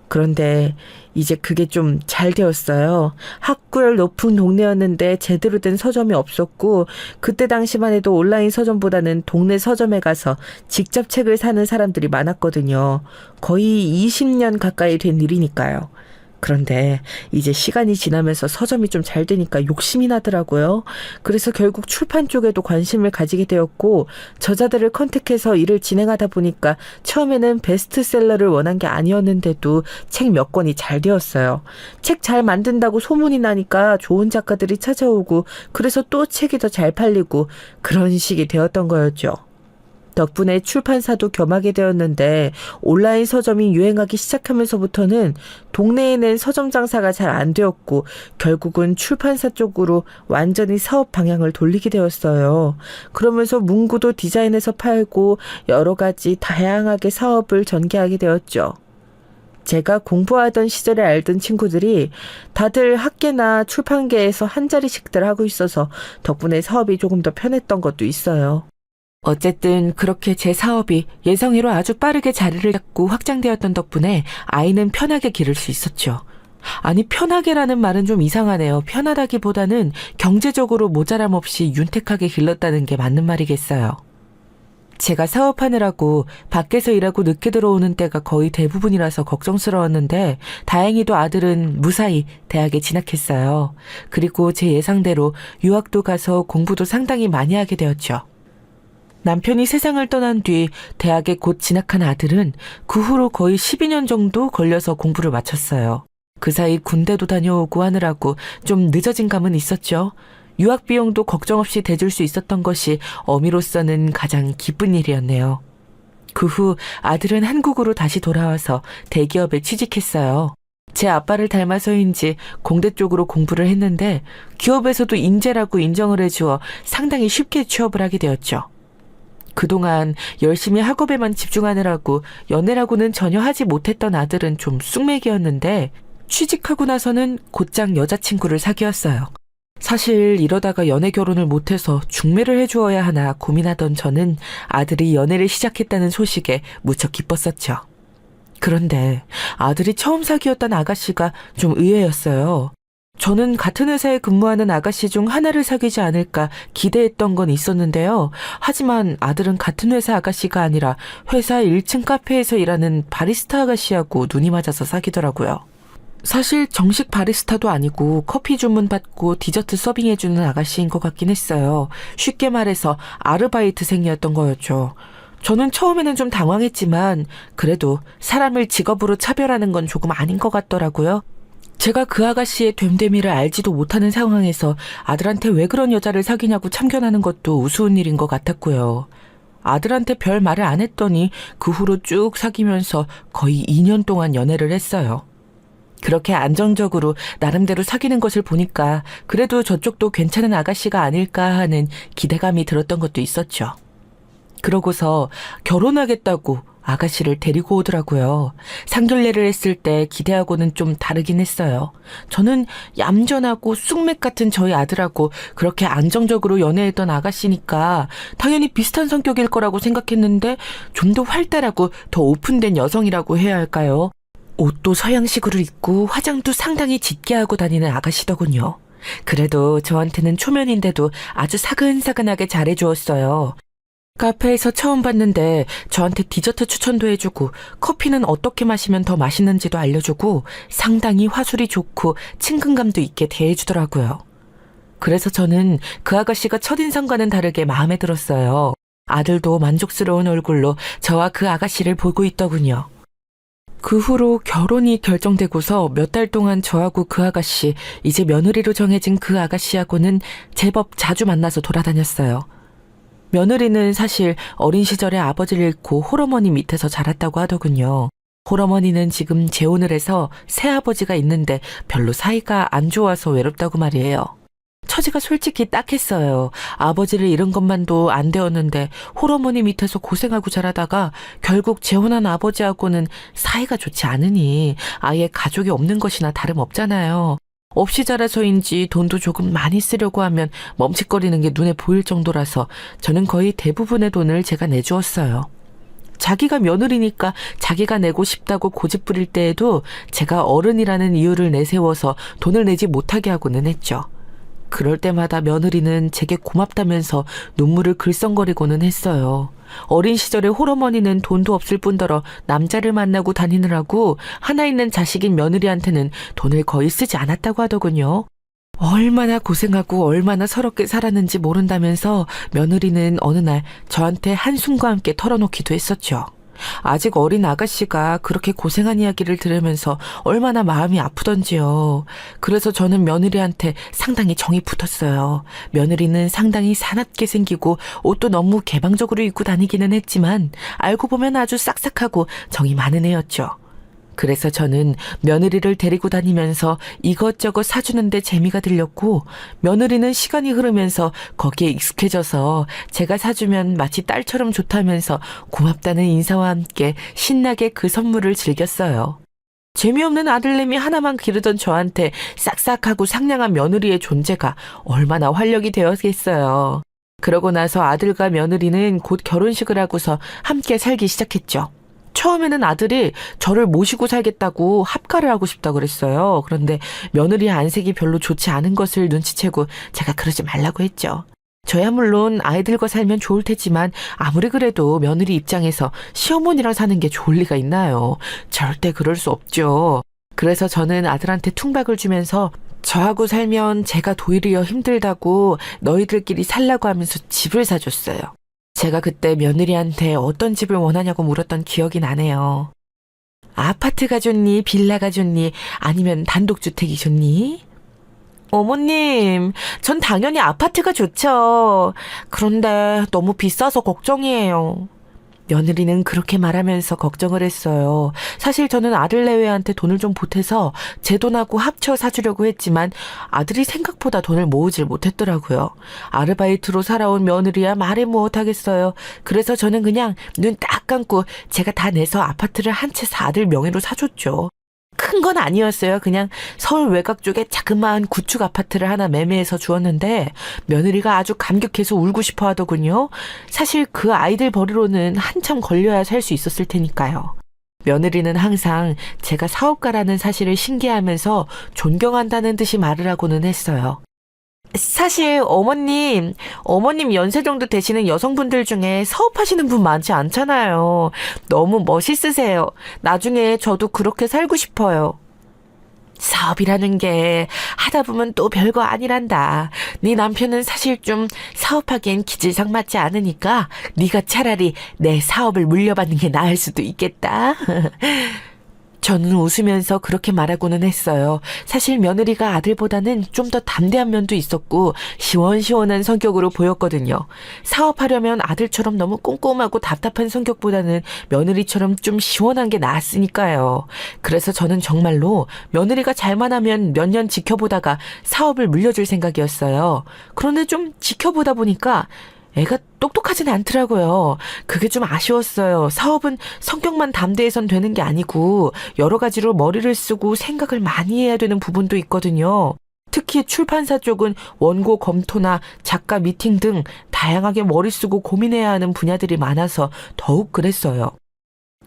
그런데 이제 그게 좀 잘 되었어요. 학구열 높은 동네였는데 제대로 된 서점이 없었고 그때 당시만 해도 온라인 서점보다는 동네 서점에 가서 직접 책을 사는 사람들이 많았거든요. 거의 20년 가까이 된 일이니까요. 그런데 이제 시간이 지나면서 서점이 좀 잘 되니까 욕심이 나더라고요. 그래서 결국 출판 쪽에도 관심을 가지게 되었고 저자들을 컨택해서 일을 진행하다 보니까 처음에는 베스트셀러를 원한 게 아니었는데도 책 몇 권이 잘 되었어요. 책 잘 만든다고 소문이 나니까 좋은 작가들이 찾아오고 그래서 또 책이 더 잘 팔리고 그런 식이 되었던 거였죠. 덕분에 출판사도 겸하게 되었는데 온라인 서점이 유행하기 시작하면서부터는 동네에 낸 서점 장사가 잘 안 되었고 결국은 출판사 쪽으로 완전히 사업 방향을 돌리게 되었어요. 그러면서 문구도 디자인해서 팔고 여러 가지 다양하게 사업을 전개하게 되었죠. 제가 공부하던 시절에 알던 친구들이 다들 학계나 출판계에서 한 자리씩들 하고 있어서 덕분에 사업이 조금 더 편했던 것도 있어요. 어쨌든 그렇게 제 사업이 예상외로 아주 빠르게 자리를 잡고 확장되었던 덕분에 아이는 편하게 기를 수 있었죠. 아니, 편하게라는 말은 좀 이상하네요. 편하다기보다는 경제적으로 모자람 없이 윤택하게 길렀다는 게 맞는 말이겠어요. 제가 사업하느라고 밖에서 일하고 늦게 들어오는 때가 거의 대부분이라서 걱정스러웠는데 다행히도 아들은 무사히 대학에 진학했어요. 그리고 제 예상대로 유학도 가서 공부도 상당히 많이 하게 되었죠. 남편이 세상을 떠난 뒤 대학에 곧 진학한 아들은 그 후로 거의 12년 정도 걸려서 공부를 마쳤어요. 그 사이 군대도 다녀오고 하느라고 좀 늦어진 감은 있었죠. 유학 비용도 걱정 없이 대줄 수 있었던 것이 어미로서는 가장 기쁜 일이었네요. 그 후 아들은 한국으로 다시 돌아와서 대기업에 취직했어요. 제 아빠를 닮아서인지 공대 쪽으로 공부를 했는데 기업에서도 인재라고 인정을 해주어 상당히 쉽게 취업을 하게 되었죠. 그동안 열심히 학업에만 집중하느라고 연애라고는 전혀 하지 못했던 아들은 좀 쑥맥이었는데 취직하고 나서는 곧장 여자친구를 사귀었어요. 사실 이러다가 연애 결혼을 못해서 중매를 해주어야 하나 고민하던 저는 아들이 연애를 시작했다는 소식에 무척 기뻤었죠. 그런데 아들이 처음 사귀었던 아가씨가 좀 의외였어요. 저는 같은 회사에 근무하는 아가씨 중 하나를 사귀지 않을까 기대했던 건 있었는데요. 하지만 아들은 같은 회사 아가씨가 아니라 회사 1층 카페에서 일하는 바리스타 아가씨하고 눈이 맞아서 사귀더라고요. 사실 정식 바리스타도 아니고 커피 주문 받고 디저트 서빙해주는 아가씨인 것 같긴 했어요. 쉽게 말해서 아르바이트생이었던 거였죠. 저는 처음에는 좀 당황했지만 그래도 사람을 직업으로 차별하는 건 조금 아닌 것 같더라고요. 제가 그 아가씨의 됨됨이를 알지도 못하는 상황에서 아들한테 왜 그런 여자를 사귀냐고 참견하는 것도 우스운 일인 것 같았고요. 아들한테 별 말을 안 했더니 그 후로 쭉 사귀면서 거의 2년 동안 연애를 했어요. 그렇게 안정적으로 나름대로 사귀는 것을 보니까 그래도 저쪽도 괜찮은 아가씨가 아닐까 하는 기대감이 들었던 것도 있었죠. 그러고서 결혼하겠다고 아가씨를 데리고 오더라고요. 상견례를 했을 때 기대하고는 좀 다르긴 했어요. 저는 얌전하고 쑥맥 같은 저희 아들하고 그렇게 안정적으로 연애했던 아가씨니까 당연히 비슷한 성격일 거라고 생각했는데 좀 더 활달하고 더 오픈된 여성이라고 해야 할까요? 옷도 서양식으로 입고 화장도 상당히 짙게 하고 다니는 아가씨더군요. 그래도 저한테는 초면인데도 아주 사근사근하게 잘해주었어요. 카페에서 처음 봤는데 저한테 디저트 추천도 해주고 커피는 어떻게 마시면 더 맛있는지도 알려주고 상당히 화술이 좋고 친근감도 있게 대해주더라고요. 그래서 저는 그 아가씨가 첫인상과는 다르게 마음에 들었어요. 아들도 만족스러운 얼굴로 저와 그 아가씨를 보고 있더군요. 그 후로 결혼이 결정되고서 몇 달 동안 저하고 그 아가씨, 이제 며느리로 정해진 그 아가씨하고는 제법 자주 만나서 돌아다녔어요. 며느리는 사실 어린 시절에 아버지를 잃고 홀어머니 밑에서 자랐다고 하더군요. 홀어머니는 지금 재혼을 해서 새아버지가 있는데 별로 사이가 안 좋아서 외롭다고 말이에요. 처지가 솔직히 딱했어요. 아버지를 잃은 것만도 안 되었는데 홀어머니 밑에서 고생하고 자라다가 결국 재혼한 아버지하고는 사이가 좋지 않으니 아예 가족이 없는 것이나 다름없잖아요. 없이 자라서인지 돈도 조금 많이 쓰려고 하면 멈칫거리는 게 눈에 보일 정도라서 저는 거의 대부분의 돈을 제가 내주었어요. 자기가 며느리니까 자기가 내고 싶다고 고집 부릴 때에도 제가 어른이라는 이유를 내세워서 돈을 내지 못하게 하고는 했죠. 그럴 때마다 며느리는 제게 고맙다면서 눈물을 글썽거리고는 했어요. 어린 시절에 홀어머니는 돈도 없을 뿐더러 남자를 만나고 다니느라고 하나 있는 자식인 며느리한테는 돈을 거의 쓰지 않았다고 하더군요. 얼마나 고생하고 얼마나 서럽게 살았는지 모른다면서 며느리는 어느 날 저한테 한숨과 함께 털어놓기도 했었죠. 아직 어린 아가씨가 그렇게 고생한 이야기를 들으면서 얼마나 마음이 아프던지요. 그래서 저는 며느리한테 상당히 정이 붙었어요. 며느리는 상당히 사납게 생기고 옷도 너무 개방적으로 입고 다니기는 했지만 알고 보면 아주 싹싹하고 정이 많은 애였죠. 그래서 저는 며느리를 데리고 다니면서 이것저것 사주는데 재미가 들렸고 며느리는 시간이 흐르면서 거기에 익숙해져서 제가 사주면 마치 딸처럼 좋다면서 고맙다는 인사와 함께 신나게 그 선물을 즐겼어요. 재미없는 아들내미 하나만 기르던 저한테 싹싹하고 상냥한 며느리의 존재가 얼마나 활력이 되었겠어요. 그러고 나서 아들과 며느리는 곧 결혼식을 하고서 함께 살기 시작했죠. 처음에는 아들이 저를 모시고 살겠다고 합가를 하고 싶다고 그랬어요. 그런데 며느리의 안색이 별로 좋지 않은 것을 눈치채고 제가 그러지 말라고 했죠. 저야 물론 아이들과 살면 좋을 테지만 아무리 그래도 며느리 입장에서 시어머니랑 사는 게 좋을 리가 있나요? 절대 그럴 수 없죠. 그래서 저는 아들한테 퉁박을 주면서 저하고 살면 제가 도리어 힘들다고 너희들끼리 살라고 하면서 집을 사줬어요. 제가 그때 며느리한테 어떤 집을 원하냐고 물었던 기억이 나네요. 아파트가 좋니? 빌라가 좋니? 아니면 단독주택이 좋니? 어머님, 전 당연히 아파트가 좋죠. 그런데 너무 비싸서 걱정이에요. 며느리는 그렇게 말하면서 걱정을 했어요. 사실 저는 아들 내외한테 돈을 좀 보태서 제 돈하고 합쳐 사주려고 했지만 아들이 생각보다 돈을 모으질 못했더라고요. 아르바이트로 살아온 며느리야 말해 무엇하겠어요. 그래서 저는 그냥 눈 딱 감고 제가 다 내서 아파트를 한 채 아들 명의로 사줬죠. 큰 건 아니었어요. 그냥 서울 외곽 쪽에 자그마한 구축 아파트를 하나 매매해서 주었는데 며느리가 아주 감격해서 울고 싶어 하더군요. 사실 그 아이들 버리로는 한참 걸려야 살 수 있었을 테니까요. 며느리는 항상 제가 사업가라는 사실을 신기해하면서 존경한다는 듯이 말을 하고는 했어요. 사실 어머님 연세 정도 되시는 여성분들 중에 사업하시는 분 많지 않잖아요. 너무 멋있으세요. 나중에 저도 그렇게 살고 싶어요. 사업이라는 게 하다 보면 또 별거 아니란다. 네 남편은 사실 좀 사업하기엔 기질상 맞지 않으니까 네가 차라리 내 사업을 물려받는 게 나을 수도 있겠다. 저는 웃으면서 그렇게 말하고는 했어요. 사실 며느리가 아들보다는 좀 더 담대한 면도 있었고 시원시원한 성격으로 보였거든요. 사업하려면 아들처럼 너무 꼼꼼하고 답답한 성격보다는 며느리처럼 좀 시원한 게 나았으니까요. 그래서 저는 정말로 며느리가 잘만 하면 몇 년 지켜보다가 사업을 물려줄 생각이었어요. 그런데 좀 지켜보다 보니까 애가 똑똑하진 않더라고요. 그게 좀 아쉬웠어요. 사업은 성격만 담대해선 되는 게 아니고 여러 가지로 머리를 쓰고 생각을 많이 해야 되는 부분도 있거든요. 특히 출판사 쪽은 원고 검토나 작가 미팅 등 다양하게 머리 쓰고 고민해야 하는 분야들이 많아서 더욱 그랬어요.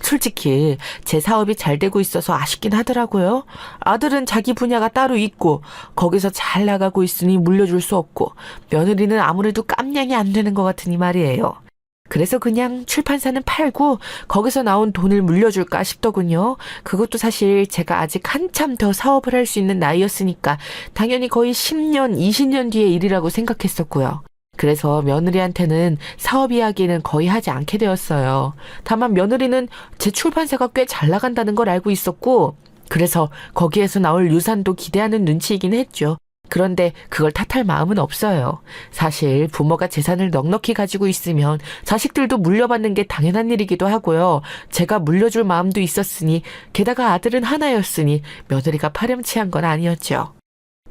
솔직히 제 사업이 잘 되고 있어서 아쉽긴 하더라고요. 아들은 자기 분야가 따로 있고 거기서 잘 나가고 있으니 물려줄 수 없고 며느리는 아무래도 깜냥이 안 되는 것 같으니 말이에요. 그래서 그냥 출판사는 팔고 거기서 나온 돈을 물려줄까 싶더군요. 그것도 사실 제가 아직 한참 더 사업을 할 수 있는 나이였으니까 당연히 거의 10년, 20년 뒤의 일이라고 생각했었고요. 그래서 며느리한테는 사업 이야기는 거의 하지 않게 되었어요. 다만 며느리는 제 출판사가 꽤 잘 나간다는 걸 알고 있었고, 그래서 거기에서 나올 유산도 기대하는 눈치이긴 했죠. 그런데 그걸 탓할 마음은 없어요. 사실 부모가 재산을 넉넉히 가지고 있으면 자식들도 물려받는 게 당연한 일이기도 하고요. 제가 물려줄 마음도 있었으니, 게다가 아들은 하나였으니 며느리가 파렴치한 건 아니었죠.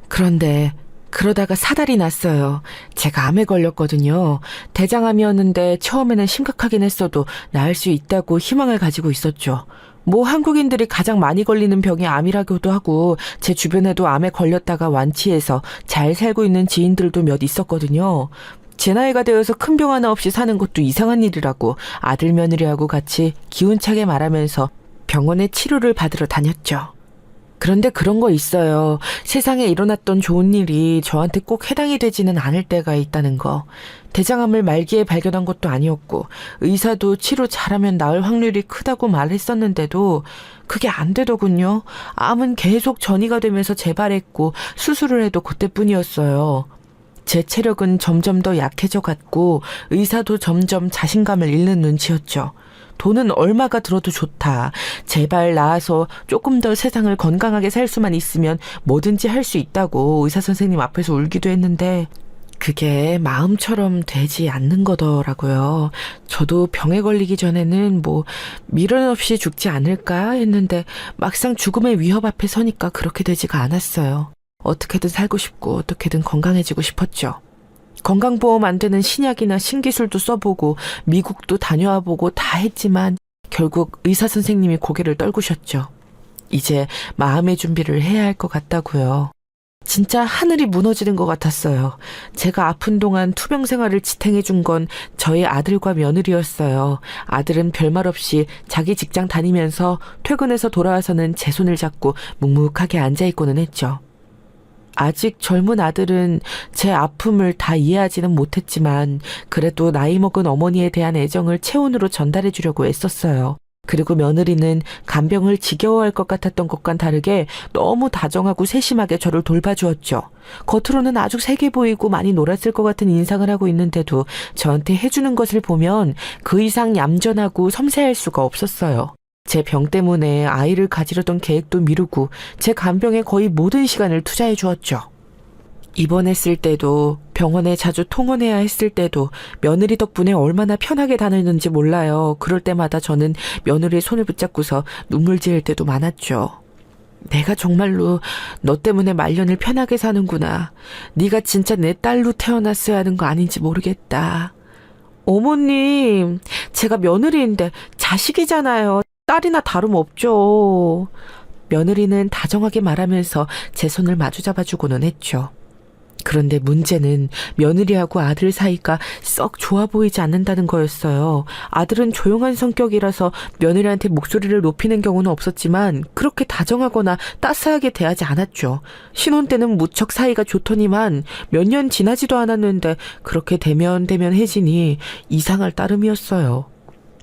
그런데 그러다가 사달이 났어요. 제가 암에 걸렸거든요. 대장암이었는데 처음에는 심각하긴 했어도 나을 수 있다고 희망을 가지고 있었죠. 뭐 한국인들이 가장 많이 걸리는 병이 암이라고도 하고, 제 주변에도 암에 걸렸다가 완치해서 잘 살고 있는 지인들도 몇 있었거든요. 제 나이가 되어서 큰 병 하나 없이 사는 것도 이상한 일이라고 아들 며느리하고 같이 기운차게 말하면서 병원에 치료를 받으러 다녔죠. 그런데 그런 거 있어요. 세상에 일어났던 좋은 일이 저한테 꼭 해당이 되지는 않을 때가 있다는 거. 대장암을 말기에 발견한 것도 아니었고, 의사도 치료 잘하면 나을 확률이 크다고 말했었는데도 그게 안 되더군요. 암은 계속 전이가 되면서 재발했고 수술을 해도 그때뿐이었어요. 제 체력은 점점 더 약해져 갔고 의사도 점점 자신감을 잃는 눈치였죠. 돈은 얼마가 들어도 좋다. 제발 나아서 조금 더 세상을 건강하게 살 수만 있으면 뭐든지 할 수 있다고 의사 선생님 앞에서 울기도 했는데, 그게 마음처럼 되지 않는 거더라고요. 저도 병에 걸리기 전에는 뭐 미련 없이 죽지 않을까 했는데, 막상 죽음의 위협 앞에 서니까 그렇게 되지가 않았어요. 어떻게든 살고 싶고 어떻게든 건강해지고 싶었죠. 건강보험 안 되는 신약이나 신기술도 써보고 미국도 다녀와보고 다 했지만 결국 의사 선생님이 고개를 떨구셨죠. 이제 마음의 준비를 해야 할 것 같다고요. 진짜 하늘이 무너지는 것 같았어요. 제가 아픈 동안 투병 생활을 지탱해 준 건 저희 아들과 며느리였어요. 아들은 별말 없이 자기 직장 다니면서 퇴근해서 돌아와서는 제 손을 잡고 묵묵하게 앉아있고는 했죠. 아직 젊은 아들은 제 아픔을 다 이해하지는 못했지만 그래도 나이 먹은 어머니에 대한 애정을 체온으로 전달해 주려고 애썼어요. 그리고 며느리는 간병을 지겨워할 것 같았던 것과는 다르게 너무 다정하고 세심하게 저를 돌봐주었죠. 겉으로는 아주 세게 보이고 많이 놀았을 것 같은 인상을 하고 있는데도 저한테 해주는 것을 보면 그 이상 얌전하고 섬세할 수가 없었어요. 제 병 때문에 아이를 가지려던 계획도 미루고 제 간병에 거의 모든 시간을 투자해 주었죠. 입원했을 때도, 병원에 자주 통원해야 했을 때도 며느리 덕분에 얼마나 편하게 다녔는지 몰라요. 그럴 때마다 저는 며느리의 손을 붙잡고서 눈물 지을 때도 많았죠. 내가 정말로 너 때문에 말년을 편하게 사는구나. 네가 진짜 내 딸로 태어났어야 하는 거 아닌지 모르겠다. 어머님, 제가 며느리인데 자식이잖아요. 딸이나 다름없죠. 며느리는 다정하게 말하면서 제 손을 마주 잡아주고는 했죠. 그런데 문제는 며느리하고 아들 사이가 썩 좋아 보이지 않는다는 거였어요. 아들은 조용한 성격이라서 며느리한테 목소리를 높이는 경우는 없었지만 그렇게 다정하거나 따스하게 대하지 않았죠. 신혼 때는 무척 사이가 좋더니만 몇 년 지나지도 않았는데 그렇게 대면해지니 이상할 따름이었어요.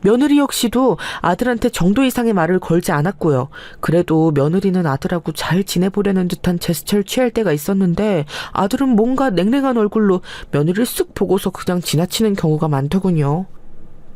며느리 역시도 아들한테 정도 이상의 말을 걸지 않았고요. 그래도 며느리는 아들하고 잘 지내보려는 듯한 제스처를 취할 때가 있었는데 아들은 뭔가 냉랭한 얼굴로 며느리를 쓱 보고서 그냥 지나치는 경우가 많더군요.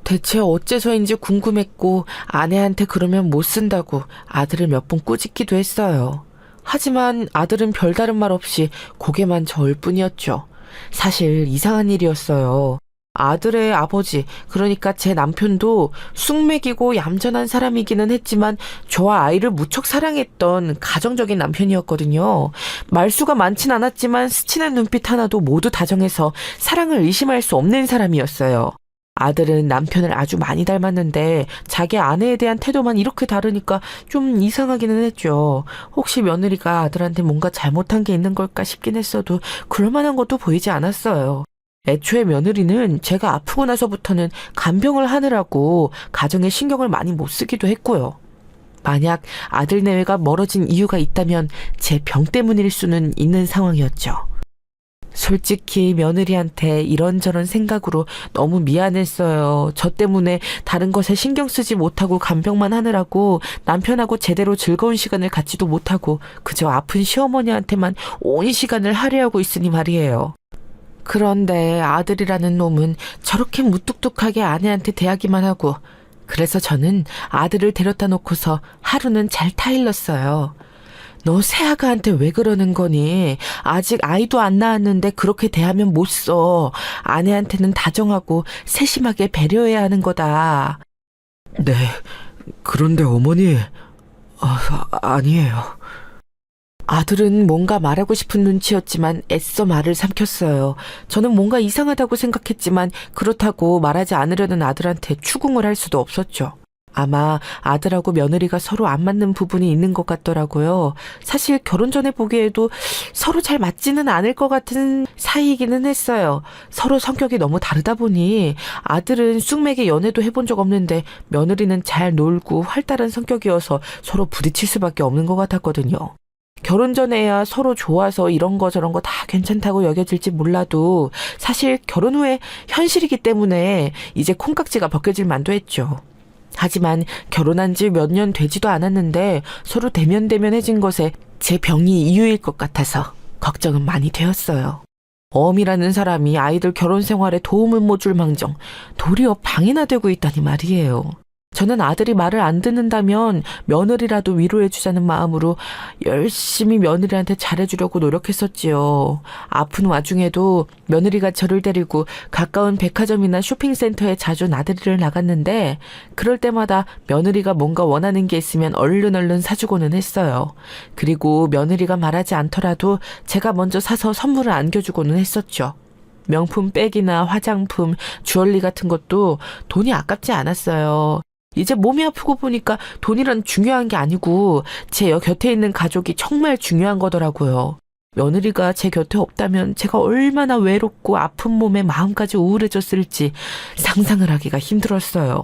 대체 어째서인지 궁금했고 아내한테 그러면 못 쓴다고 아들을 몇 번 꾸짖기도 했어요. 하지만 아들은 별다른 말 없이 고개만 저을 뿐이었죠. 사실 이상한 일이었어요. 아들의 아버지, 그러니까 제 남편도 쑥맥이고 얌전한 사람이기는 했지만 저와 아이를 무척 사랑했던 가정적인 남편이었거든요. 말수가 많진 않았지만 스치는 눈빛 하나도 모두 다정해서 사랑을 의심할 수 없는 사람이었어요. 아들은 남편을 아주 많이 닮았는데 자기 아내에 대한 태도만 이렇게 다르니까 좀 이상하기는 했죠. 혹시 며느리가 아들한테 뭔가 잘못한 게 있는 걸까 싶긴 했어도 그럴 만한 것도 보이지 않았어요. 애초에 며느리는 제가 아프고 나서부터는 간병을 하느라고 가정에 신경을 많이 못 쓰기도 했고요. 만약 아들 내외가 멀어진 이유가 있다면 제 병 때문일 수는 있는 상황이었죠. 솔직히 며느리한테 이런저런 생각으로 너무 미안했어요. 저 때문에 다른 것에 신경 쓰지 못하고 간병만 하느라고 남편하고 제대로 즐거운 시간을 갖지도 못하고 그저 아픈 시어머니한테만 온 시간을 할애하고 있으니 말이에요. 그런데 아들이라는 놈은 저렇게 무뚝뚝하게 아내한테 대하기만 하고, 그래서 저는 아들을 데려다 놓고서 하루는 잘 타일렀어요. 너 새아가한테 왜 그러는 거니? 아직 아이도 안 낳았는데 그렇게 대하면 못 써. 아내한테는 다정하고 세심하게 배려해야 하는 거다. 네, 그런데 어머니, 아니에요. 아들은 뭔가 말하고 싶은 눈치였지만 애써 말을 삼켰어요. 저는 뭔가 이상하다고 생각했지만 그렇다고 말하지 않으려는 아들한테 추궁을 할 수도 없었죠. 아마 아들하고 며느리가 서로 안 맞는 부분이 있는 것 같더라고요. 사실 결혼 전에 보기에도 서로 잘 맞지는 않을 것 같은 사이이기는 했어요. 서로 성격이 너무 다르다 보니 아들은 쑥맥에 연애도 해본 적 없는데 며느리는 잘 놀고 활달한 성격이어서 서로 부딪힐 수밖에 없는 것 같았거든요. 결혼 전에야 서로 좋아서 이런 거 저런 거 다 괜찮다고 여겨질지 몰라도 사실 결혼 후에 현실이기 때문에 이제 콩깍지가 벗겨질 만도 했죠. 하지만 결혼한 지 몇 년 되지도 않았는데 서로 대면대면해진 것에 제 병이 이유일 것 같아서 걱정은 많이 되었어요. 어미라는 사람이 아이들 결혼 생활에 도움을 못 줄 망정 도리어 방해나 되고 있다니 말이에요. 저는 아들이 말을 안 듣는다면 며느리라도 위로해주자는 마음으로 열심히 며느리한테 잘해주려고 노력했었지요. 아픈 와중에도 며느리가 저를 데리고 가까운 백화점이나 쇼핑센터에 자주 나들이를 나갔는데 그럴 때마다 며느리가 뭔가 원하는 게 있으면 얼른 사주고는 했어요. 그리고 며느리가 말하지 않더라도 제가 먼저 사서 선물을 안겨주고는 했었죠. 명품 백이나 화장품, 주얼리 같은 것도 돈이 아깝지 않았어요. 이제 몸이 아프고 보니까 돈이란 중요한 게 아니고 제 곁에 있는 가족이 정말 중요한 거더라고요. 며느리가 제 곁에 없다면 제가 얼마나 외롭고 아픈 몸에 마음까지 우울해졌을지 상상을 하기가 힘들었어요.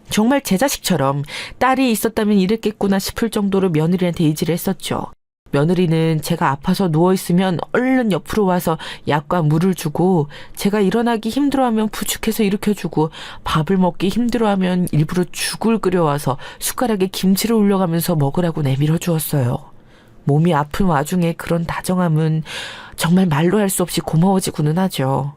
정말 제 자식처럼 딸이 있었다면 이랬겠구나 싶을 정도로 며느리한테 의지를 했었죠. 며느리는 제가 아파서 누워있으면 얼른 옆으로 와서 약과 물을 주고 제가 일어나기 힘들어하면 부축해서 일으켜주고 밥을 먹기 힘들어하면 일부러 죽을 끓여와서 숟가락에 김치를 올려가면서 먹으라고 내밀어 주었어요. 몸이 아픈 와중에 그런 다정함은 정말 말로 할 수 없이 고마워지고는 하죠.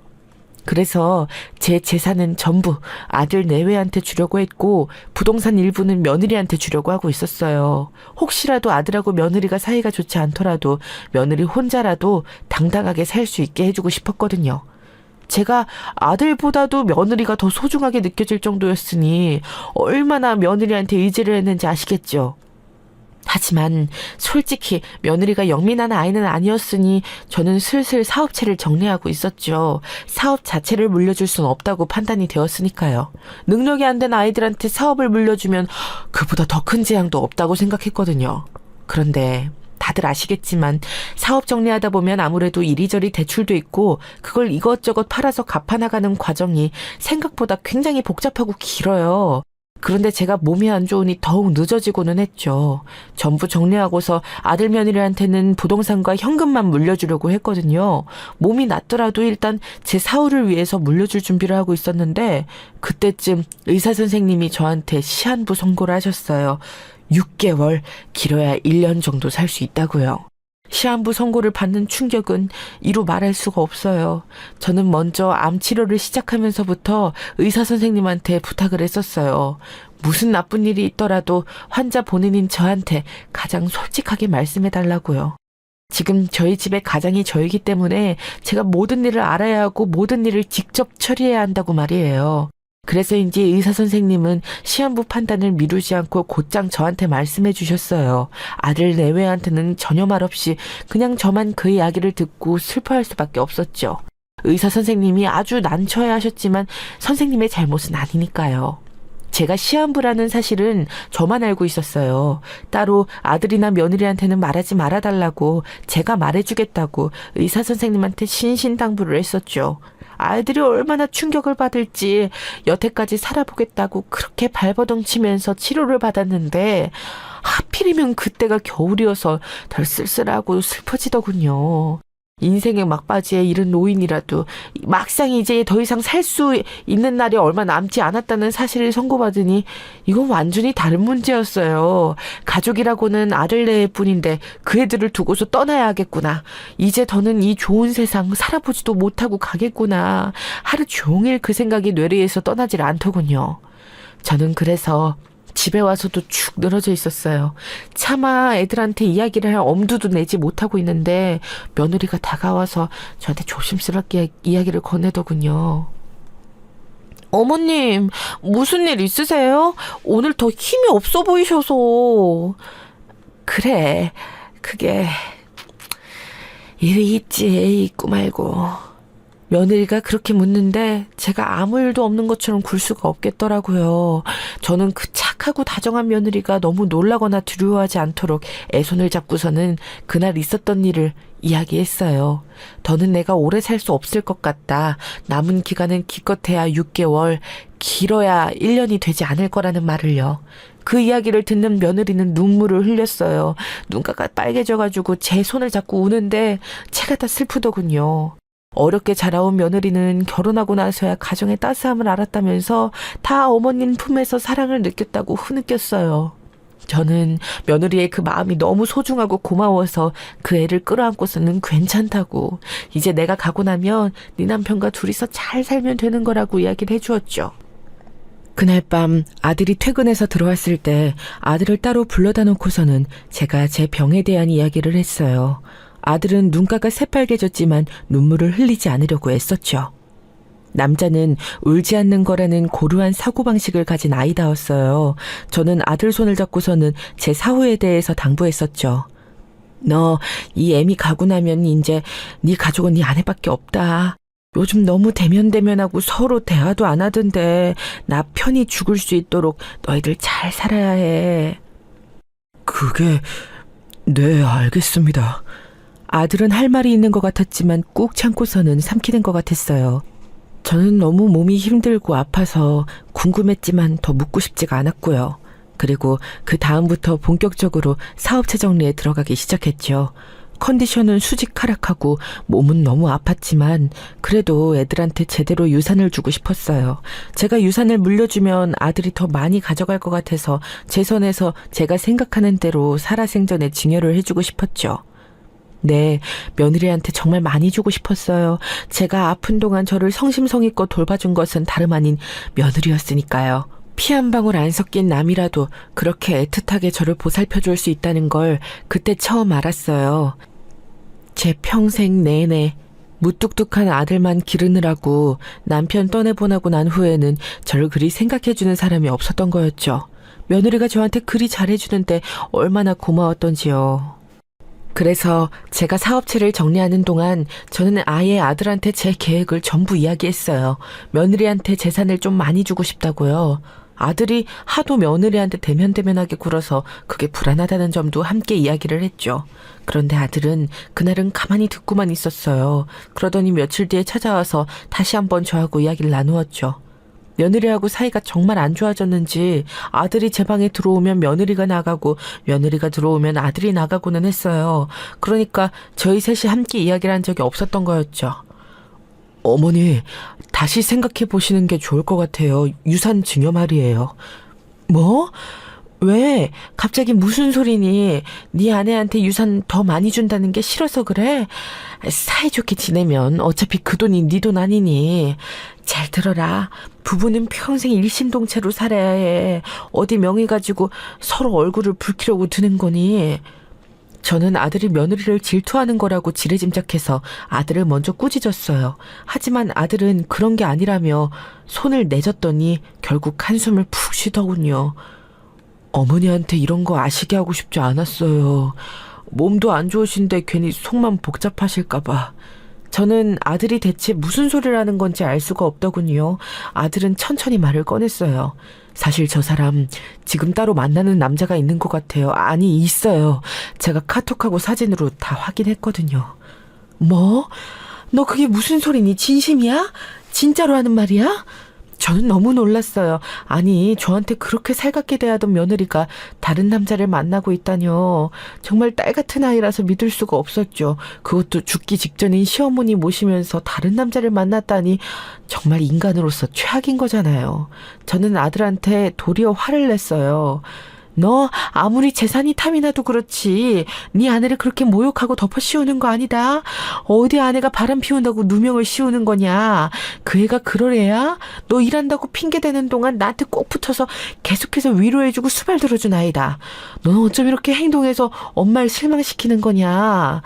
그래서 제 재산은 전부 아들 내외한테 주려고 했고 부동산 일부는 며느리한테 주려고 하고 있었어요. 혹시라도 아들하고 며느리가 사이가 좋지 않더라도 며느리 혼자라도 당당하게 살 수 있게 해주고 싶었거든요. 제가 아들보다도 며느리가 더 소중하게 느껴질 정도였으니 얼마나 며느리한테 의지를 했는지 아시겠죠? 하지만 솔직히 며느리가 영민한 아이는 아니었으니 저는 슬슬 사업체를 정리하고 있었죠. 사업 자체를 물려줄 순 없다고 판단이 되었으니까요. 능력이 안 된 아이들한테 사업을 물려주면 그보다 더 큰 재앙도 없다고 생각했거든요. 그런데 다들 아시겠지만 사업 정리하다 보면 아무래도 이리저리 대출도 있고 그걸 이것저것 팔아서 갚아나가는 과정이 생각보다 굉장히 복잡하고 길어요. 그런데 제가 몸이 안 좋으니 더욱 늦어지고는 했죠. 전부 정리하고서 아들 며느리한테는 부동산과 현금만 물려주려고 했거든요. 몸이 낫더라도 일단 제 사후를 위해서 물려줄 준비를 하고 있었는데 그때쯤 의사 선생님이 저한테 시한부 선고를 하셨어요. 6개월, 길어야 1년 정도 살 수 있다고요. 시한부 선고를 받는 충격은 이루 말할 수가 없어요. 저는 먼저 암 치료를 시작하면서부터 의사 선생님한테 부탁을 했었어요. 무슨 나쁜 일이 있더라도 환자 본인인 저한테 가장 솔직하게 말씀해달라고요. 지금 저희 집의 가장이 저이기 때문에 제가 모든 일을 알아야 하고 모든 일을 직접 처리해야 한다고 말이에요. 그래서인지 의사 선생님은 시한부 판단을 미루지 않고 곧장 저한테 말씀해 주셨어요. 아들 내외한테는 전혀 말 없이 그냥 저만 그 이야기를 듣고 슬퍼할 수밖에 없었죠. 의사 선생님이 아주 난처해 하셨지만 선생님의 잘못은 아니니까요. 제가 시한부라는 사실은 저만 알고 있었어요. 따로 아들이나 며느리한테는 말하지 말아달라고 제가 말해주겠다고 의사 선생님한테 신신당부를 했었죠. 아이들이 얼마나 충격을 받을지 여태까지 살아보겠다고 그렇게 발버둥치면서 치료를 받았는데 하필이면 그때가 겨울이어서 덜 쓸쓸하고 슬퍼지더군요. 인생의 막바지에 이른 노인이라도 막상 이제 더 이상 살 수 있는 날이 얼마 남지 않았다는 사실을 선고받으니 이건 완전히 다른 문제였어요. 가족이라고는 아들네일 뿐인데 그 애들을 두고서 떠나야 하겠구나. 이제 더는 이 좋은 세상 살아보지도 못하고 가겠구나. 하루 종일 그 생각이 뇌리에서 떠나질 않더군요. 저는 그래서 집에 와서도 축 늘어져 있었어요. 차마 애들한테 이야기를 할 엄두도 내지 못하고 있는데 며느리가 다가와서 저한테 조심스럽게 이야기를 건네더군요. 어머님, 무슨 일 있으세요? 오늘 더 힘이 없어 보이셔서. 그래, 그게 일이 있지, 있고 말고. 며느리가 그렇게 묻는데 제가 아무 일도 없는 것처럼 굴 수가 없겠더라고요. 저는 그 착하고 다정한 며느리가 너무 놀라거나 두려워하지 않도록 애손을 잡고서는 그날 있었던 일을 이야기했어요. 더는 내가 오래 살 수 없을 것 같다. 남은 기간은 기껏해야 6개월, 길어야 1년이 되지 않을 거라는 말을요. 그 이야기를 듣는 며느리는 눈물을 흘렸어요. 눈가가 빨개져가지고 제 손을 잡고 우는데 제가 다 슬프더군요. 어렵게 자라온 며느리는 결혼하고 나서야 가정의 따스함을 알았다면서 다 어머님 품에서 사랑을 느꼈다고 흐느꼈어요. 저는 며느리의 그 마음이 너무 소중하고 고마워서 그 애를 끌어안고서는 괜찮다고, 이제 내가 가고 나면 네 남편과 둘이서 잘 살면 되는 거라고 이야기를 해주었죠. 그날 밤 아들이 퇴근해서 들어왔을 때 아들을 따로 불러다 놓고서는 제가 제 병에 대한 이야기를 했어요. 아들은 눈가가 새빨개졌지만 눈물을 흘리지 않으려고 애썼죠. 남자는 울지 않는 거라는 고루한 사고방식을 가진 아이다웠어요. 저는 아들 손을 잡고서는 제 사후에 대해서 당부했었죠. 너 이 애미 가고 나면 이제 네 가족은 네 아내밖에 없다. 요즘 너무 대면대면하고 서로 대화도 안 하던데 나 편히 죽을 수 있도록 너희들 잘 살아야 해. 그게, 네, 알겠습니다. 아들은 할 말이 있는 것 같았지만 꾹 참고서는 삼키는 것 같았어요. 저는 너무 몸이 힘들고 아파서 궁금했지만 더 묻고 싶지가 않았고요. 그리고 그 다음부터 본격적으로 사업체 정리에 들어가기 시작했죠. 컨디션은 수직하락하고 몸은 너무 아팠지만 그래도 애들한테 제대로 유산을 주고 싶었어요. 제가 유산을 물려주면 아들이 더 많이 가져갈 것 같아서 제 선에서 제가 생각하는 대로 살아생전에 증여를 해주고 싶었죠. 네, 며느리한테 정말 많이 주고 싶었어요. 제가 아픈 동안 저를 성심성의껏 돌봐준 것은 다름 아닌 며느리였으니까요. 피 한 방울 안 섞인 남이라도 그렇게 애틋하게 저를 보살펴줄 수 있다는 걸 그때 처음 알았어요. 제 평생 내내 무뚝뚝한 아들만 기르느라고 남편 떠내보내고 난 후에는 저를 그리 생각해주는 사람이 없었던 거였죠. 며느리가 저한테 그리 잘해주는데 얼마나 고마웠던지요. 그래서 제가 사업체를 정리하는 동안 저는 아예 아들한테 제 계획을 전부 이야기했어요. 며느리한테 재산을 좀 많이 주고 싶다고요. 아들이 하도 며느리한테 대면대면하게 굴어서 그게 불안하다는 점도 함께 이야기를 했죠. 그런데 아들은 그날은 가만히 듣고만 있었어요. 그러더니 며칠 뒤에 찾아와서 다시 한번 저하고 이야기를 나누었죠. 며느리하고 사이가 정말 안 좋아졌는지 아들이 제 방에 들어오면 며느리가 나가고 며느리가 들어오면 아들이 나가고는 했어요. 그러니까 저희 셋이 함께 이야기를 한 적이 없었던 거였죠. 어머니, 다시 생각해 보시는 게 좋을 것 같아요. 유산 증여 말이에요. 뭐? 왜? 갑자기 무슨 소리니? 네 아내한테 유산 더 많이 준다는 게 싫어서 그래? 사이좋게 지내면 어차피 그 돈이 네 돈 아니니. 잘 들어라. 부부는 평생 일심동체로 살아야 해. 어디 명의 가지고 서로 얼굴을 붉히려고 드는 거니? 저는 아들이 며느리를 질투하는 거라고 지레짐작해서 아들을 먼저 꾸짖었어요. 하지만 아들은 그런 게 아니라며 손을 내줬더니 결국 한숨을 푹 쉬더군요. 어머니한테 이런 거 아시게 하고 싶지 않았어요. 몸도 안 좋으신데 괜히 속만 복잡하실까봐. 저는 아들이 대체 무슨 소리를 하는 건지 알 수가 없더군요. 아들은 천천히 말을 꺼냈어요. 사실 저 사람 지금 따로 만나는 남자가 있는 것 같아요. 아니, 있어요. 제가 카톡하고 사진으로 다 확인했거든요. 뭐? 너 그게 무슨 소리니? 진심이야? 진짜로 하는 말이야? 저는 너무 놀랐어요. 아니, 저한테 그렇게 살갑게 대하던 며느리가 다른 남자를 만나고 있다뇨. 정말 딸 같은 아이라서 믿을 수가 없었죠. 그것도 죽기 직전인 시어머니 모시면서 다른 남자를 만났다니 정말 인간으로서 최악인 거잖아요. 저는 아들한테 도리어 화를 냈어요. 너 아무리 재산이 탐이 나도 그렇지 네 아내를 그렇게 모욕하고 덮어 씌우는 거 아니다. 어디 아내가 바람 피운다고 누명을 씌우는 거냐. 그 애가 그럴 애야? 너 일한다고 핑계대는 동안 나한테 꼭 붙어서 계속해서 위로해주고 수발 들어준 아이다. 너는 어쩜 이렇게 행동해서 엄마를 실망시키는 거냐.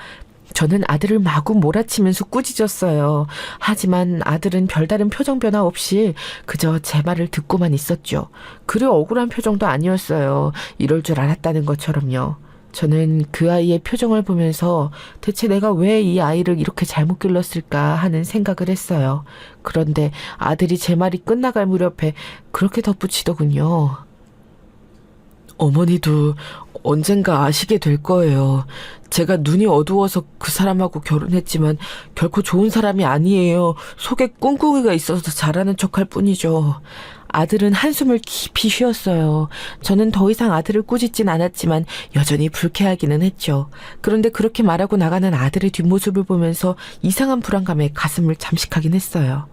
저는 아들을 마구 몰아치면서 꾸짖었어요. 하지만 아들은 별다른 표정 변화 없이 그저 제 말을 듣고만 있었죠. 그리 억울한 표정도 아니었어요. 이럴 줄 알았다는 것처럼요. 저는 그 아이의 표정을 보면서 대체 내가 왜 이 아이를 이렇게 잘못 길렀을까 하는 생각을 했어요. 그런데 아들이 제 말이 끝나갈 무렵에 그렇게 덧붙이더군요. 어머니도 언젠가 아시게 될 거예요. 제가 눈이 어두워서 그 사람하고 결혼했지만 결코 좋은 사람이 아니에요. 속에 꿍꿍이가 있어서 잘하는 척할 뿐이죠. 아들은 한숨을 깊이 쉬었어요. 저는 더 이상 아들을 꾸짖진 않았지만 여전히 불쾌하기는 했죠. 그런데 그렇게 말하고 나가는 아들의 뒷모습을 보면서 이상한 불안감에 가슴을 잠식하긴 했어요.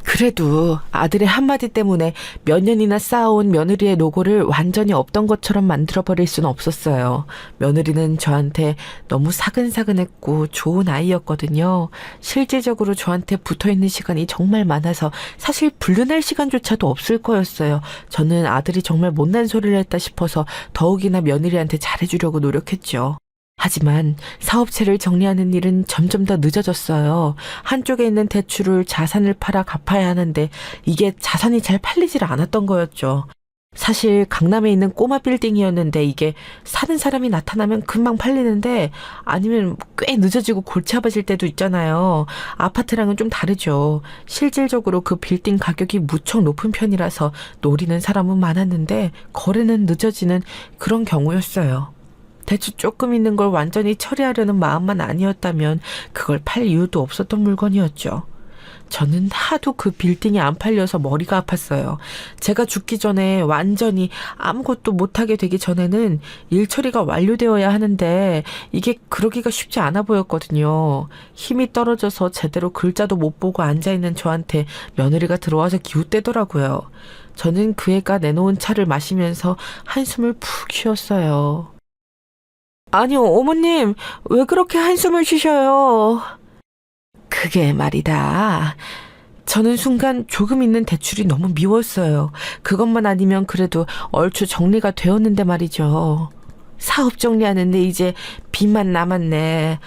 그래도 아들의 한마디 때문에 몇 년이나 쌓아온 며느리의 노고를 완전히 없던 것처럼 만들어버릴 수는 없었어요. 며느리는 저한테 너무 사근사근했고 좋은 아이였거든요. 실질적으로 저한테 붙어있는 시간이 정말 많아서 사실 불륜할 시간조차도 없을 거였어요. 저는 아들이 정말 못난 소리를 했다 싶어서 더욱이나 며느리한테 잘해주려고 노력했죠. 하지만 사업체를 정리하는 일은 점점 더 늦어졌어요. 한쪽에 있는 대출을 자산을 팔아 갚아야 하는데 이게 자산이 잘 팔리질 않았던 거였죠. 사실 강남에 있는 꼬마 빌딩이었는데 이게 사는 사람이 나타나면 금방 팔리는데 아니면 꽤 늦어지고 골치 아파질 때도 있잖아요. 아파트랑은 좀 다르죠. 실질적으로 그 빌딩 가격이 무척 높은 편이라서 노리는 사람은 많았는데 거래는 늦어지는 그런 경우였어요. 대출 조금 있는 걸 완전히 처리하려는 마음만 아니었다면 그걸 팔 이유도 없었던 물건이었죠. 저는 하도 그 빌딩이 안 팔려서 머리가 아팠어요. 제가 죽기 전에 완전히 아무것도 못하게 되기 전에는 일 처리가 완료되어야 하는데 이게 그러기가 쉽지 않아 보였거든요. 힘이 떨어져서 제대로 글자도 못 보고 앉아있는 저한테 며느리가 들어와서 기웃대더라고요. 저는 그 애가 내놓은 차를 마시면서 한숨을 푹 쉬었어요. 아니요, 어머님, 왜 그렇게 한숨을 쉬셔요? 그게 말이다. 저는 순간 조금 있는 대출이 너무 미웠어요. 그것만 아니면 그래도 얼추 정리가 되었는데 말이죠. 사업 정리하는데 이제 빚만 남았네.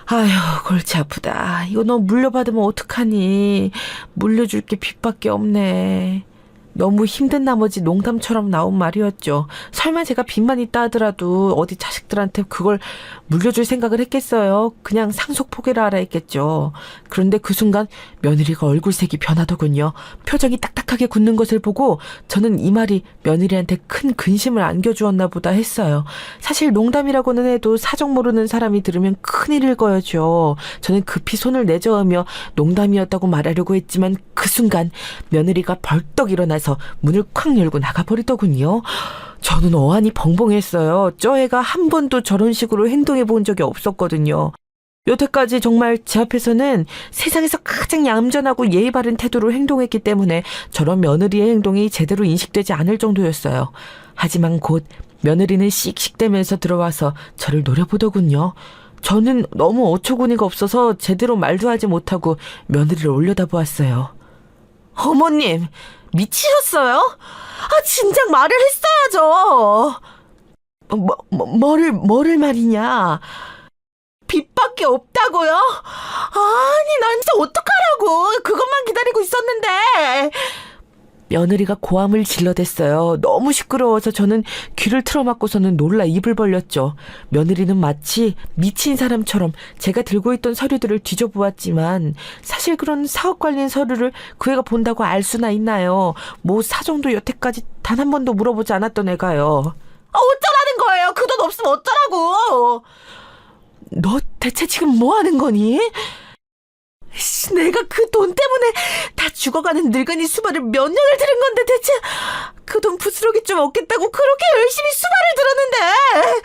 아휴, 골치 아프다. 이거 너 물려받으면 어떡하니? 물려줄 게 빚밖에 없네. 너무 힘든 나머지 농담처럼 나온 말이었죠. 설마 제가 빚만 있다 하더라도 어디 자식들한테 그걸 물려줄 생각을 했겠어요? 그냥 상속 포기를 하라 했겠죠. 그런데 그 순간 며느리가 얼굴색이 변하더군요. 표정이 딱딱하게 굳는 것을 보고 저는 이 말이 며느리한테 큰 근심을 안겨주었나 보다 했어요. 사실 농담이라고는 해도 사정 모르는 사람이 들으면 큰일일 거였죠. 저는 급히 손을 내저으며 농담이었다고 말하려고 했지만 그 순간 며느리가 벌떡 일어나서 문을 콱 열고 나가버리더군요. 저는 어안이 벙벙했어요. 저 애가 한 번도 저런 식으로 행동해 본 적이 없었거든요. 여태까지 정말 제 앞에서는 세상에서 가장 얌전하고 예의 바른 태도로 행동했기 때문에 저런 며느리의 행동이 제대로 인식되지 않을 정도였어요. 하지만 곧 며느리는 씩씩대면서 들어와서 저를 노려보더군요. 저는 너무 어처구니가 없어서 제대로 말도 하지 못하고 며느리를 올려다보았어요. 어머님, 미치셨어요? 아, 진작 말을 했어야죠. 뭐를 말이냐? 빚밖에 없다고요? 아니, 난 진짜 어떡하라고. 그것만 기다리고 있었는데. 며느리가 고함을 질러댔어요. 너무 시끄러워서 저는 귀를 틀어막고서는 놀라 입을 벌렸죠. 며느리는 마치 미친 사람처럼 제가 들고 있던 서류들을 뒤져보았지만 사실 그런 사업 관련 서류를 그 애가 본다고 알 수나 있나요? 뭐 사정도 여태까지 단 한 번도 물어보지 않았던 애가요. 아, 어쩌라는 거예요? 그 돈 없으면 어쩌라고? 너 대체 지금 뭐 하는 거니? 내가 그 돈 때문에 다 죽어가는 늙은이 수발을 몇 년을 들은 건데 대체 그 돈 부스러기 좀 얻겠다고 그렇게 열심히 수발을 들었는데.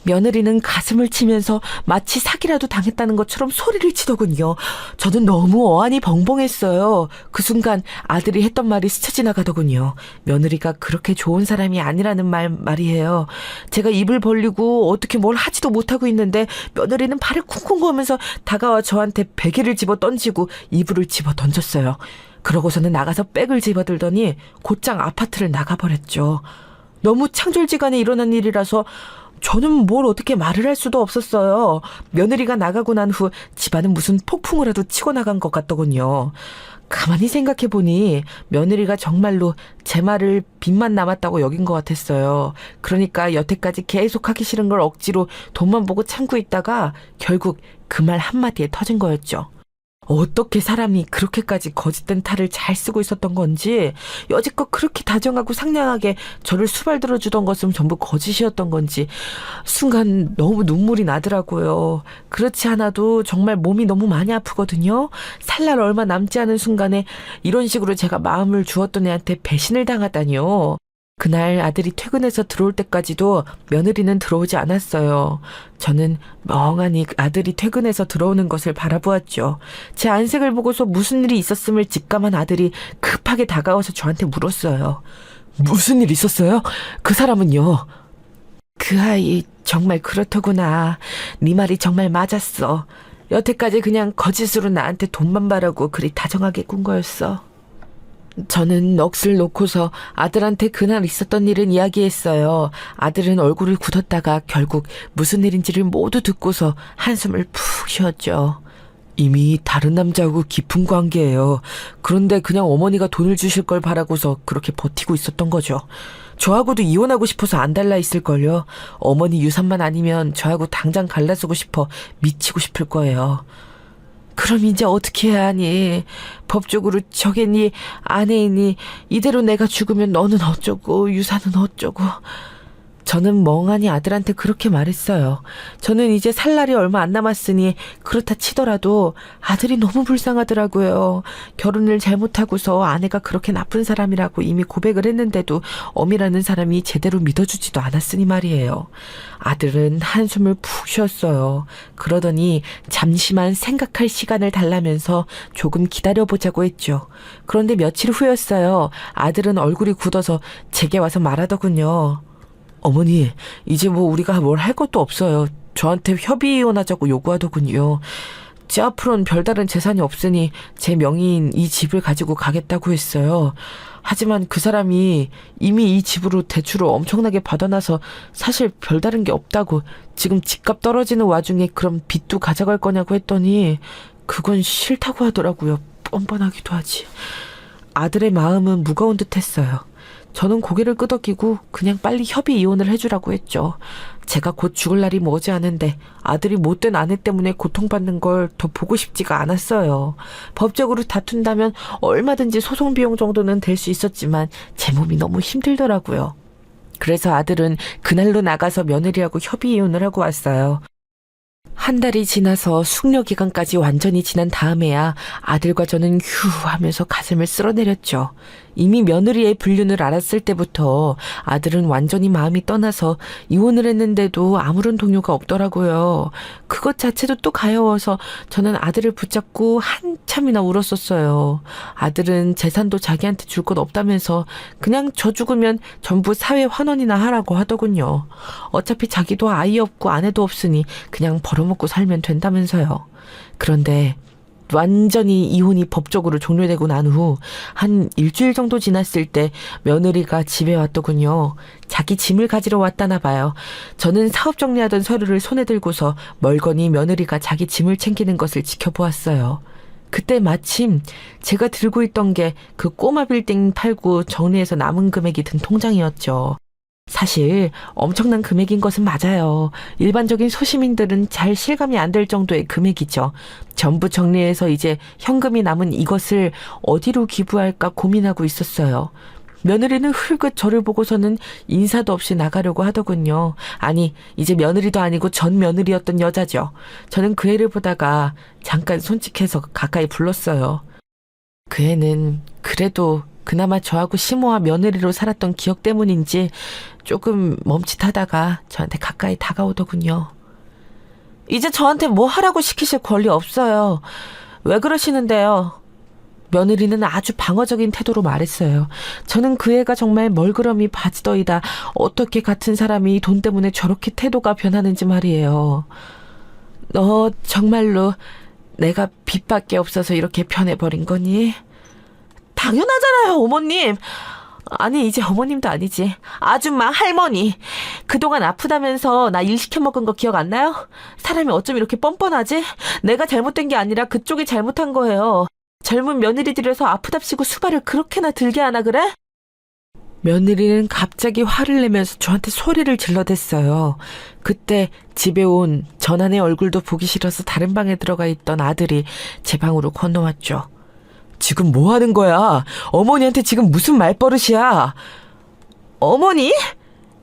며느리는 가슴을 치면서 마치 사기라도 당했다는 것처럼 소리를 치더군요. 저는 너무 어안이 벙벙했어요. 그 순간 아들이 했던 말이 스쳐 지나가더군요. 며느리가 그렇게 좋은 사람이 아니라는 말이에요. 제가 입을 벌리고 어떻게 뭘 하지도 못하고 있는데 며느리는 발을 쿵쿵 거면서 다가와 저한테 베개를 집어 던지고 이불을 집어 던졌어요. 그러고서는 나가서 백을 집어들더니 곧장 아파트를 나가버렸죠. 너무 창졸지간에 일어난 일이라서 저는 뭘 어떻게 말을 할 수도 없었어요. 며느리가 나가고 난 후 집안은 무슨 폭풍이라도 치고 나간 것 같더군요. 가만히 생각해보니 며느리가 정말로 제 말을 빚만 남았다고 여긴 것 같았어요. 그러니까 여태까지 계속 하기 싫은 걸 억지로 돈만 보고 참고 있다가 결국 그 말 한마디에 터진 거였죠. 어떻게 사람이 그렇게까지 거짓된 탈을 잘 쓰고 있었던 건지, 여지껏 그렇게 다정하고 상냥하게 저를 수발들어 주던 것은 전부 거짓이었던 건지 순간 너무 눈물이 나더라고요. 그렇지 않아도 정말 몸이 너무 많이 아프거든요. 살 날 얼마 남지 않은 순간에 이런 식으로 제가 마음을 주었던 애한테 배신을 당하다니요. 그날 아들이 퇴근해서 들어올 때까지도 며느리는 들어오지 않았어요. 저는 멍하니 아들이 퇴근해서 들어오는 것을 바라보았죠. 제 안색을 보고서 무슨 일이 있었음을 직감한 아들이 급하게 다가와서 저한테 물었어요. 무슨 일 있었어요? 그 사람은요? 그 아이 정말 그렇더구나. 네 말이 정말 맞았어. 여태까지 그냥 거짓으로 나한테 돈만 바라고 그리 다정하게 군 거였어. 저는 넋을 놓고서 아들한테 그날 있었던 일은 이야기했어요. 아들은 얼굴을 굳었다가 결국 무슨 일인지를 모두 듣고서 한숨을 푹 쉬었죠. 이미 다른 남자하고 깊은 관계예요. 그런데 그냥 어머니가 돈을 주실 걸 바라고서 그렇게 버티고 있었던 거죠. 저하고도 이혼하고 싶어서 안 달라 있을걸요. 어머니 유산만 아니면 저하고 당장 갈라서고 싶어 미치고 싶을 거예요. 그럼 이제 어떻게 해야 하니? 법적으로 저겠니? 아내이니? 이대로 내가 죽으면 너는 어쩌고 유산은 어쩌고. 저는 멍하니 아들한테 그렇게 말했어요. 저는 이제 살 날이 얼마 안 남았으니 그렇다 치더라도 아들이 너무 불쌍하더라고요. 결혼을 잘못하고서 아내가 그렇게 나쁜 사람이라고 이미 고백을 했는데도 어미라는 사람이 제대로 믿어주지도 않았으니 말이에요. 아들은 한숨을 푹 쉬었어요. 그러더니 잠시만 생각할 시간을 달라면서 조금 기다려보자고 했죠. 그런데 며칠 후였어요. 아들은 얼굴이 굳어서 제게 와서 말하더군요. 어머니, 이제 뭐 우리가 뭘 할 것도 없어요. 저한테 협의 이혼하자고 요구하더군요. 제 앞으로는 별다른 재산이 없으니 제 명의인 이 집을 가지고 가겠다고 했어요. 하지만 그 사람이 이미 이 집으로 대출을 엄청나게 받아놔서 사실 별다른 게 없다고, 지금 집값 떨어지는 와중에 그럼 빚도 가져갈 거냐고 했더니 그건 싫다고 하더라고요. 뻔뻔하기도 하지. 아들의 마음은 무거운 듯 했어요. 저는 고개를 끄덕이고 그냥 빨리 협의 이혼을 해주라고 했죠. 제가 곧 죽을 날이 머지않은데 아들이 못된 아내 때문에 고통받는 걸 더 보고 싶지가 않았어요. 법적으로 다툰다면 얼마든지 소송 비용 정도는 될 수 있었지만 제 몸이 너무 힘들더라고요. 그래서 아들은 그날로 나가서 며느리하고 협의 이혼을 하고 왔어요. 한 달이 지나서 숙려 기간까지 완전히 지난 다음에야 아들과 저는 휴 하면서 가슴을 쓸어내렸죠. 이미 며느리의 불륜을 알았을 때부터 아들은 완전히 마음이 떠나서 이혼을 했는데도 아무런 동요가 없더라고요. 그것 자체도 또 가여워서 저는 아들을 붙잡고 한참이나 울었었어요. 아들은 재산도 자기한테 줄 것 없다면서 그냥 저 죽으면 전부 사회 환원이나 하라고 하더군요. 어차피 자기도 아이 없고 아내도 없으니 그냥 벌어먹고 살면 된다면서요. 그런데 완전히 이혼이 법적으로 종료되고 난 후 한 일주일 정도 지났을 때 며느리가 집에 왔더군요. 자기 짐을 가지러 왔다나 봐요. 저는 사업 정리하던 서류를 손에 들고서 멀거니 며느리가 자기 짐을 챙기는 것을 지켜보았어요. 그때 마침 제가 들고 있던 게 그 꼬마 빌딩 팔고 정리해서 남은 금액이 든 통장이었죠. 사실 엄청난 금액인 것은 맞아요. 일반적인 소시민들은 잘 실감이 안 될 정도의 금액이죠. 전부 정리해서 이제 현금이 남은 이것을 어디로 기부할까 고민하고 있었어요. 며느리는 흘끗 저를 보고서는 인사도 없이 나가려고 하더군요. 아니, 이제 며느리도 아니고 전 며느리였던 여자죠. 저는 그 애를 보다가 잠깐 손짓해서 가까이 불렀어요. 그 애는 그래도 그나마 저하고 시모와 며느리로 살았던 기억 때문인지 조금 멈칫하다가 저한테 가까이 다가오더군요. 이제 저한테 뭐 하라고 시키실 권리 없어요. 왜 그러시는데요? 며느리는 아주 방어적인 태도로 말했어요. 저는 그 애가 정말 멀그러미 바지더이다. 어떻게 같은 사람이 돈 때문에 저렇게 태도가 변하는지 말이에요. 너 정말로 내가 빚밖에 없어서 이렇게 변해버린 거니? 당연하잖아요, 어머님. 아니, 이제 어머님도 아니지. 아줌마, 할머니. 그동안 아프다면서 나 일 시켜 먹은 거 기억 안 나요? 사람이 어쩜 이렇게 뻔뻔하지? 내가 잘못된 게 아니라 그쪽이 잘못한 거예요. 젊은 며느리들에서 아프답시고 수발을 그렇게나 들게 하나 그래? 며느리는 갑자기 화를 내면서 저한테 소리를 질러댔어요. 그때 집에 온 전하의 얼굴도 보기 싫어서 다른 방에 들어가 있던 아들이 제 방으로 건너왔죠. 지금 뭐 하는 거야? 어머니한테 지금 무슨 말버릇이야? 어머니?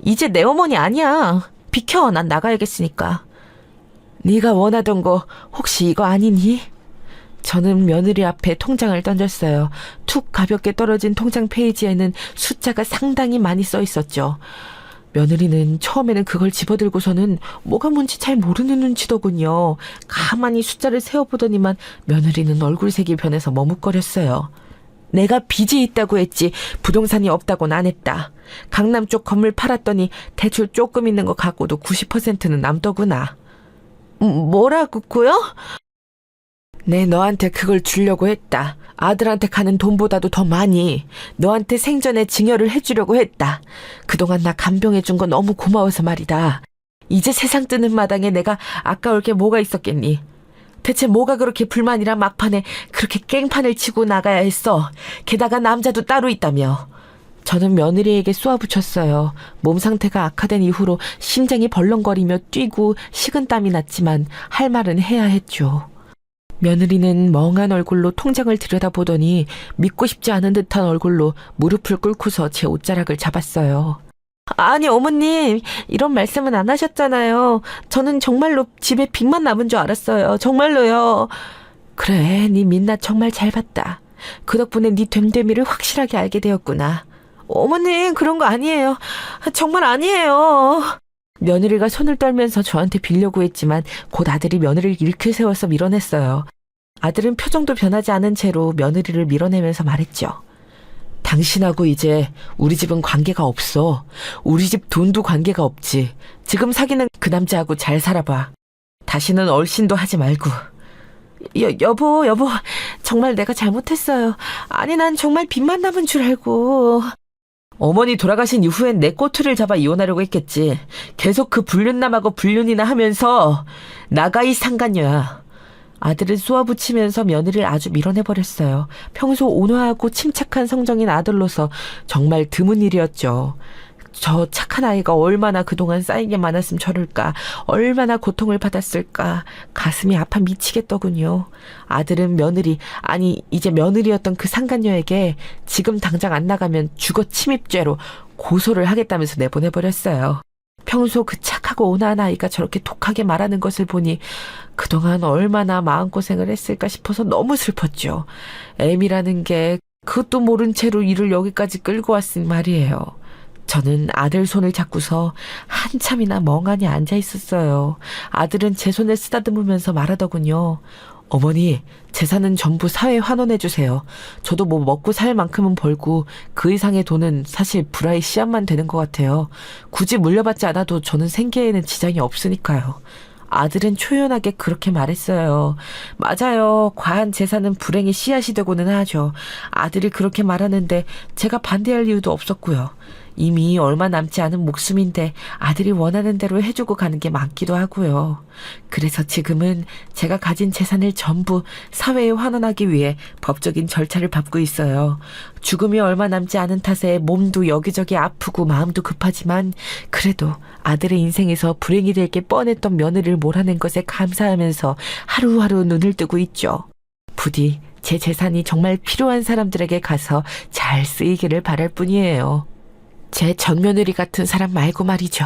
이제 내 어머니 아니야. 비켜, 난 나가야겠으니까. 네가 원하던 거 혹시 이거 아니니? 저는 며느리 앞에 통장을 던졌어요. 툭 가볍게 떨어진 통장 페이지에는 숫자가 상당히 많이 써 있었죠. 며느리는 처음에는 그걸 집어들고서는 뭐가 뭔지 잘 모르는 눈치더군요. 가만히 숫자를 세어보더니만 며느리는 얼굴색이 변해서 머뭇거렸어요. 내가 빚이 있다고 했지 부동산이 없다고는 안 했다. 강남 쪽 건물 팔았더니 대출 조금 있는 거 갖고도 90%는 남더구나. 뭐라고요? 네, 너한테 그걸 주려고 했다. 아들한테 가는 돈보다도 더 많이 너한테 생전에 증여를 해주려고 했다. 그동안 나 간병해준 거 너무 고마워서 말이다. 이제 세상 뜨는 마당에 내가 아까울 게 뭐가 있었겠니? 대체 뭐가 그렇게 불만이라 막판에 그렇게 깽판을 치고 나가야 했어. 게다가 남자도 따로 있다며. 저는 며느리에게 쏘아붙였어요. 몸 상태가 악화된 이후로 심장이 벌렁거리며 뛰고 식은땀이 났지만 할 말은 해야 했죠. 며느리는 멍한 얼굴로 통장을 들여다보더니 믿고 싶지 않은 듯한 얼굴로 무릎을 꿇고서 제 옷자락을 잡았어요. 아니, 어머님, 이런 말씀은 안 하셨잖아요. 저는 정말로 집에 빚만 남은 줄 알았어요. 정말로요. 그래, 네 민낯 정말 잘 봤다. 그 덕분에 네 됨됨이를 확실하게 알게 되었구나. 어머님, 그런 거 아니에요. 정말 아니에요. 며느리가 손을 떨면서 저한테 빌려고 했지만 곧 아들이 며느리를 일으켜 세워서 밀어냈어요. 아들은 표정도 변하지 않은 채로 며느리를 밀어내면서 말했죠. 당신하고 이제 우리 집은 관계가 없어. 우리 집 돈도 관계가 없지. 지금 사귀는 그 남자하고 잘 살아봐. 다시는 얼씬도 하지 말고. 여보, 정말 내가 잘못했어요. 아니, 난 정말 빚만 남은 줄 알고. 어머니 돌아가신 이후엔 내 꼬투리를 잡아 이혼하려고 했겠지. 계속 그 불륜남하고 불륜이나 하면서 나가 이 상간녀야. 아들은 쏘아붙이면서 며느리를 아주 밀어내버렸어요. 평소 온화하고 침착한 성정인 아들로서 정말 드문 일이었죠. 저 착한 아이가 얼마나 그동안 쌓인 게 많았으면 저럴까. 얼마나 고통을 받았을까. 가슴이 아파 미치겠더군요. 아들은 며느리, 아니 이제 며느리였던 그 상간녀에게 지금 당장 안 나가면 주거 침입죄로 고소를 하겠다면서 내보내버렸어요. 평소 그 착하고 온화한 아이가 저렇게 독하게 말하는 것을 보니 그동안 얼마나 마음고생을 했을까 싶어서 너무 슬펐죠. 애미라는 게 그것도 모른 채로 이를 여기까지 끌고 왔으니 말이에요. 저는 아들 손을 잡고서 한참이나 멍하니 앉아 있었어요. 아들은 제 손을 쓰다듬으면서 말하더군요. 어머니, 재산은 전부 사회에 환원해 주세요. 저도 뭐 먹고 살 만큼은 벌고 그 이상의 돈은 사실 불화의 씨앗만 되는 것 같아요. 굳이 물려받지 않아도 저는 생계에는 지장이 없으니까요. 아들은 초연하게 그렇게 말했어요. 맞아요. 과한 재산은 불행의 씨앗이 되고는 하죠. 아들이 그렇게 말하는데 제가 반대할 이유도 없었고요. 이미 얼마 남지 않은 목숨인데 아들이 원하는 대로 해주고 가는 게 많기도 하고요. 그래서 지금은 제가 가진 재산을 전부 사회에 환원하기 위해 법적인 절차를 밟고 있어요. 죽음이 얼마 남지 않은 탓에 몸도 여기저기 아프고 마음도 급하지만 그래도 아들의 인생에서 불행이 될 게 뻔했던 며느리를 몰아낸 것에 감사하면서 하루하루 눈을 뜨고 있죠. 부디 제 재산이 정말 필요한 사람들에게 가서 잘 쓰이기를 바랄 뿐이에요. 제 전며느리 같은 사람 말고 말이죠.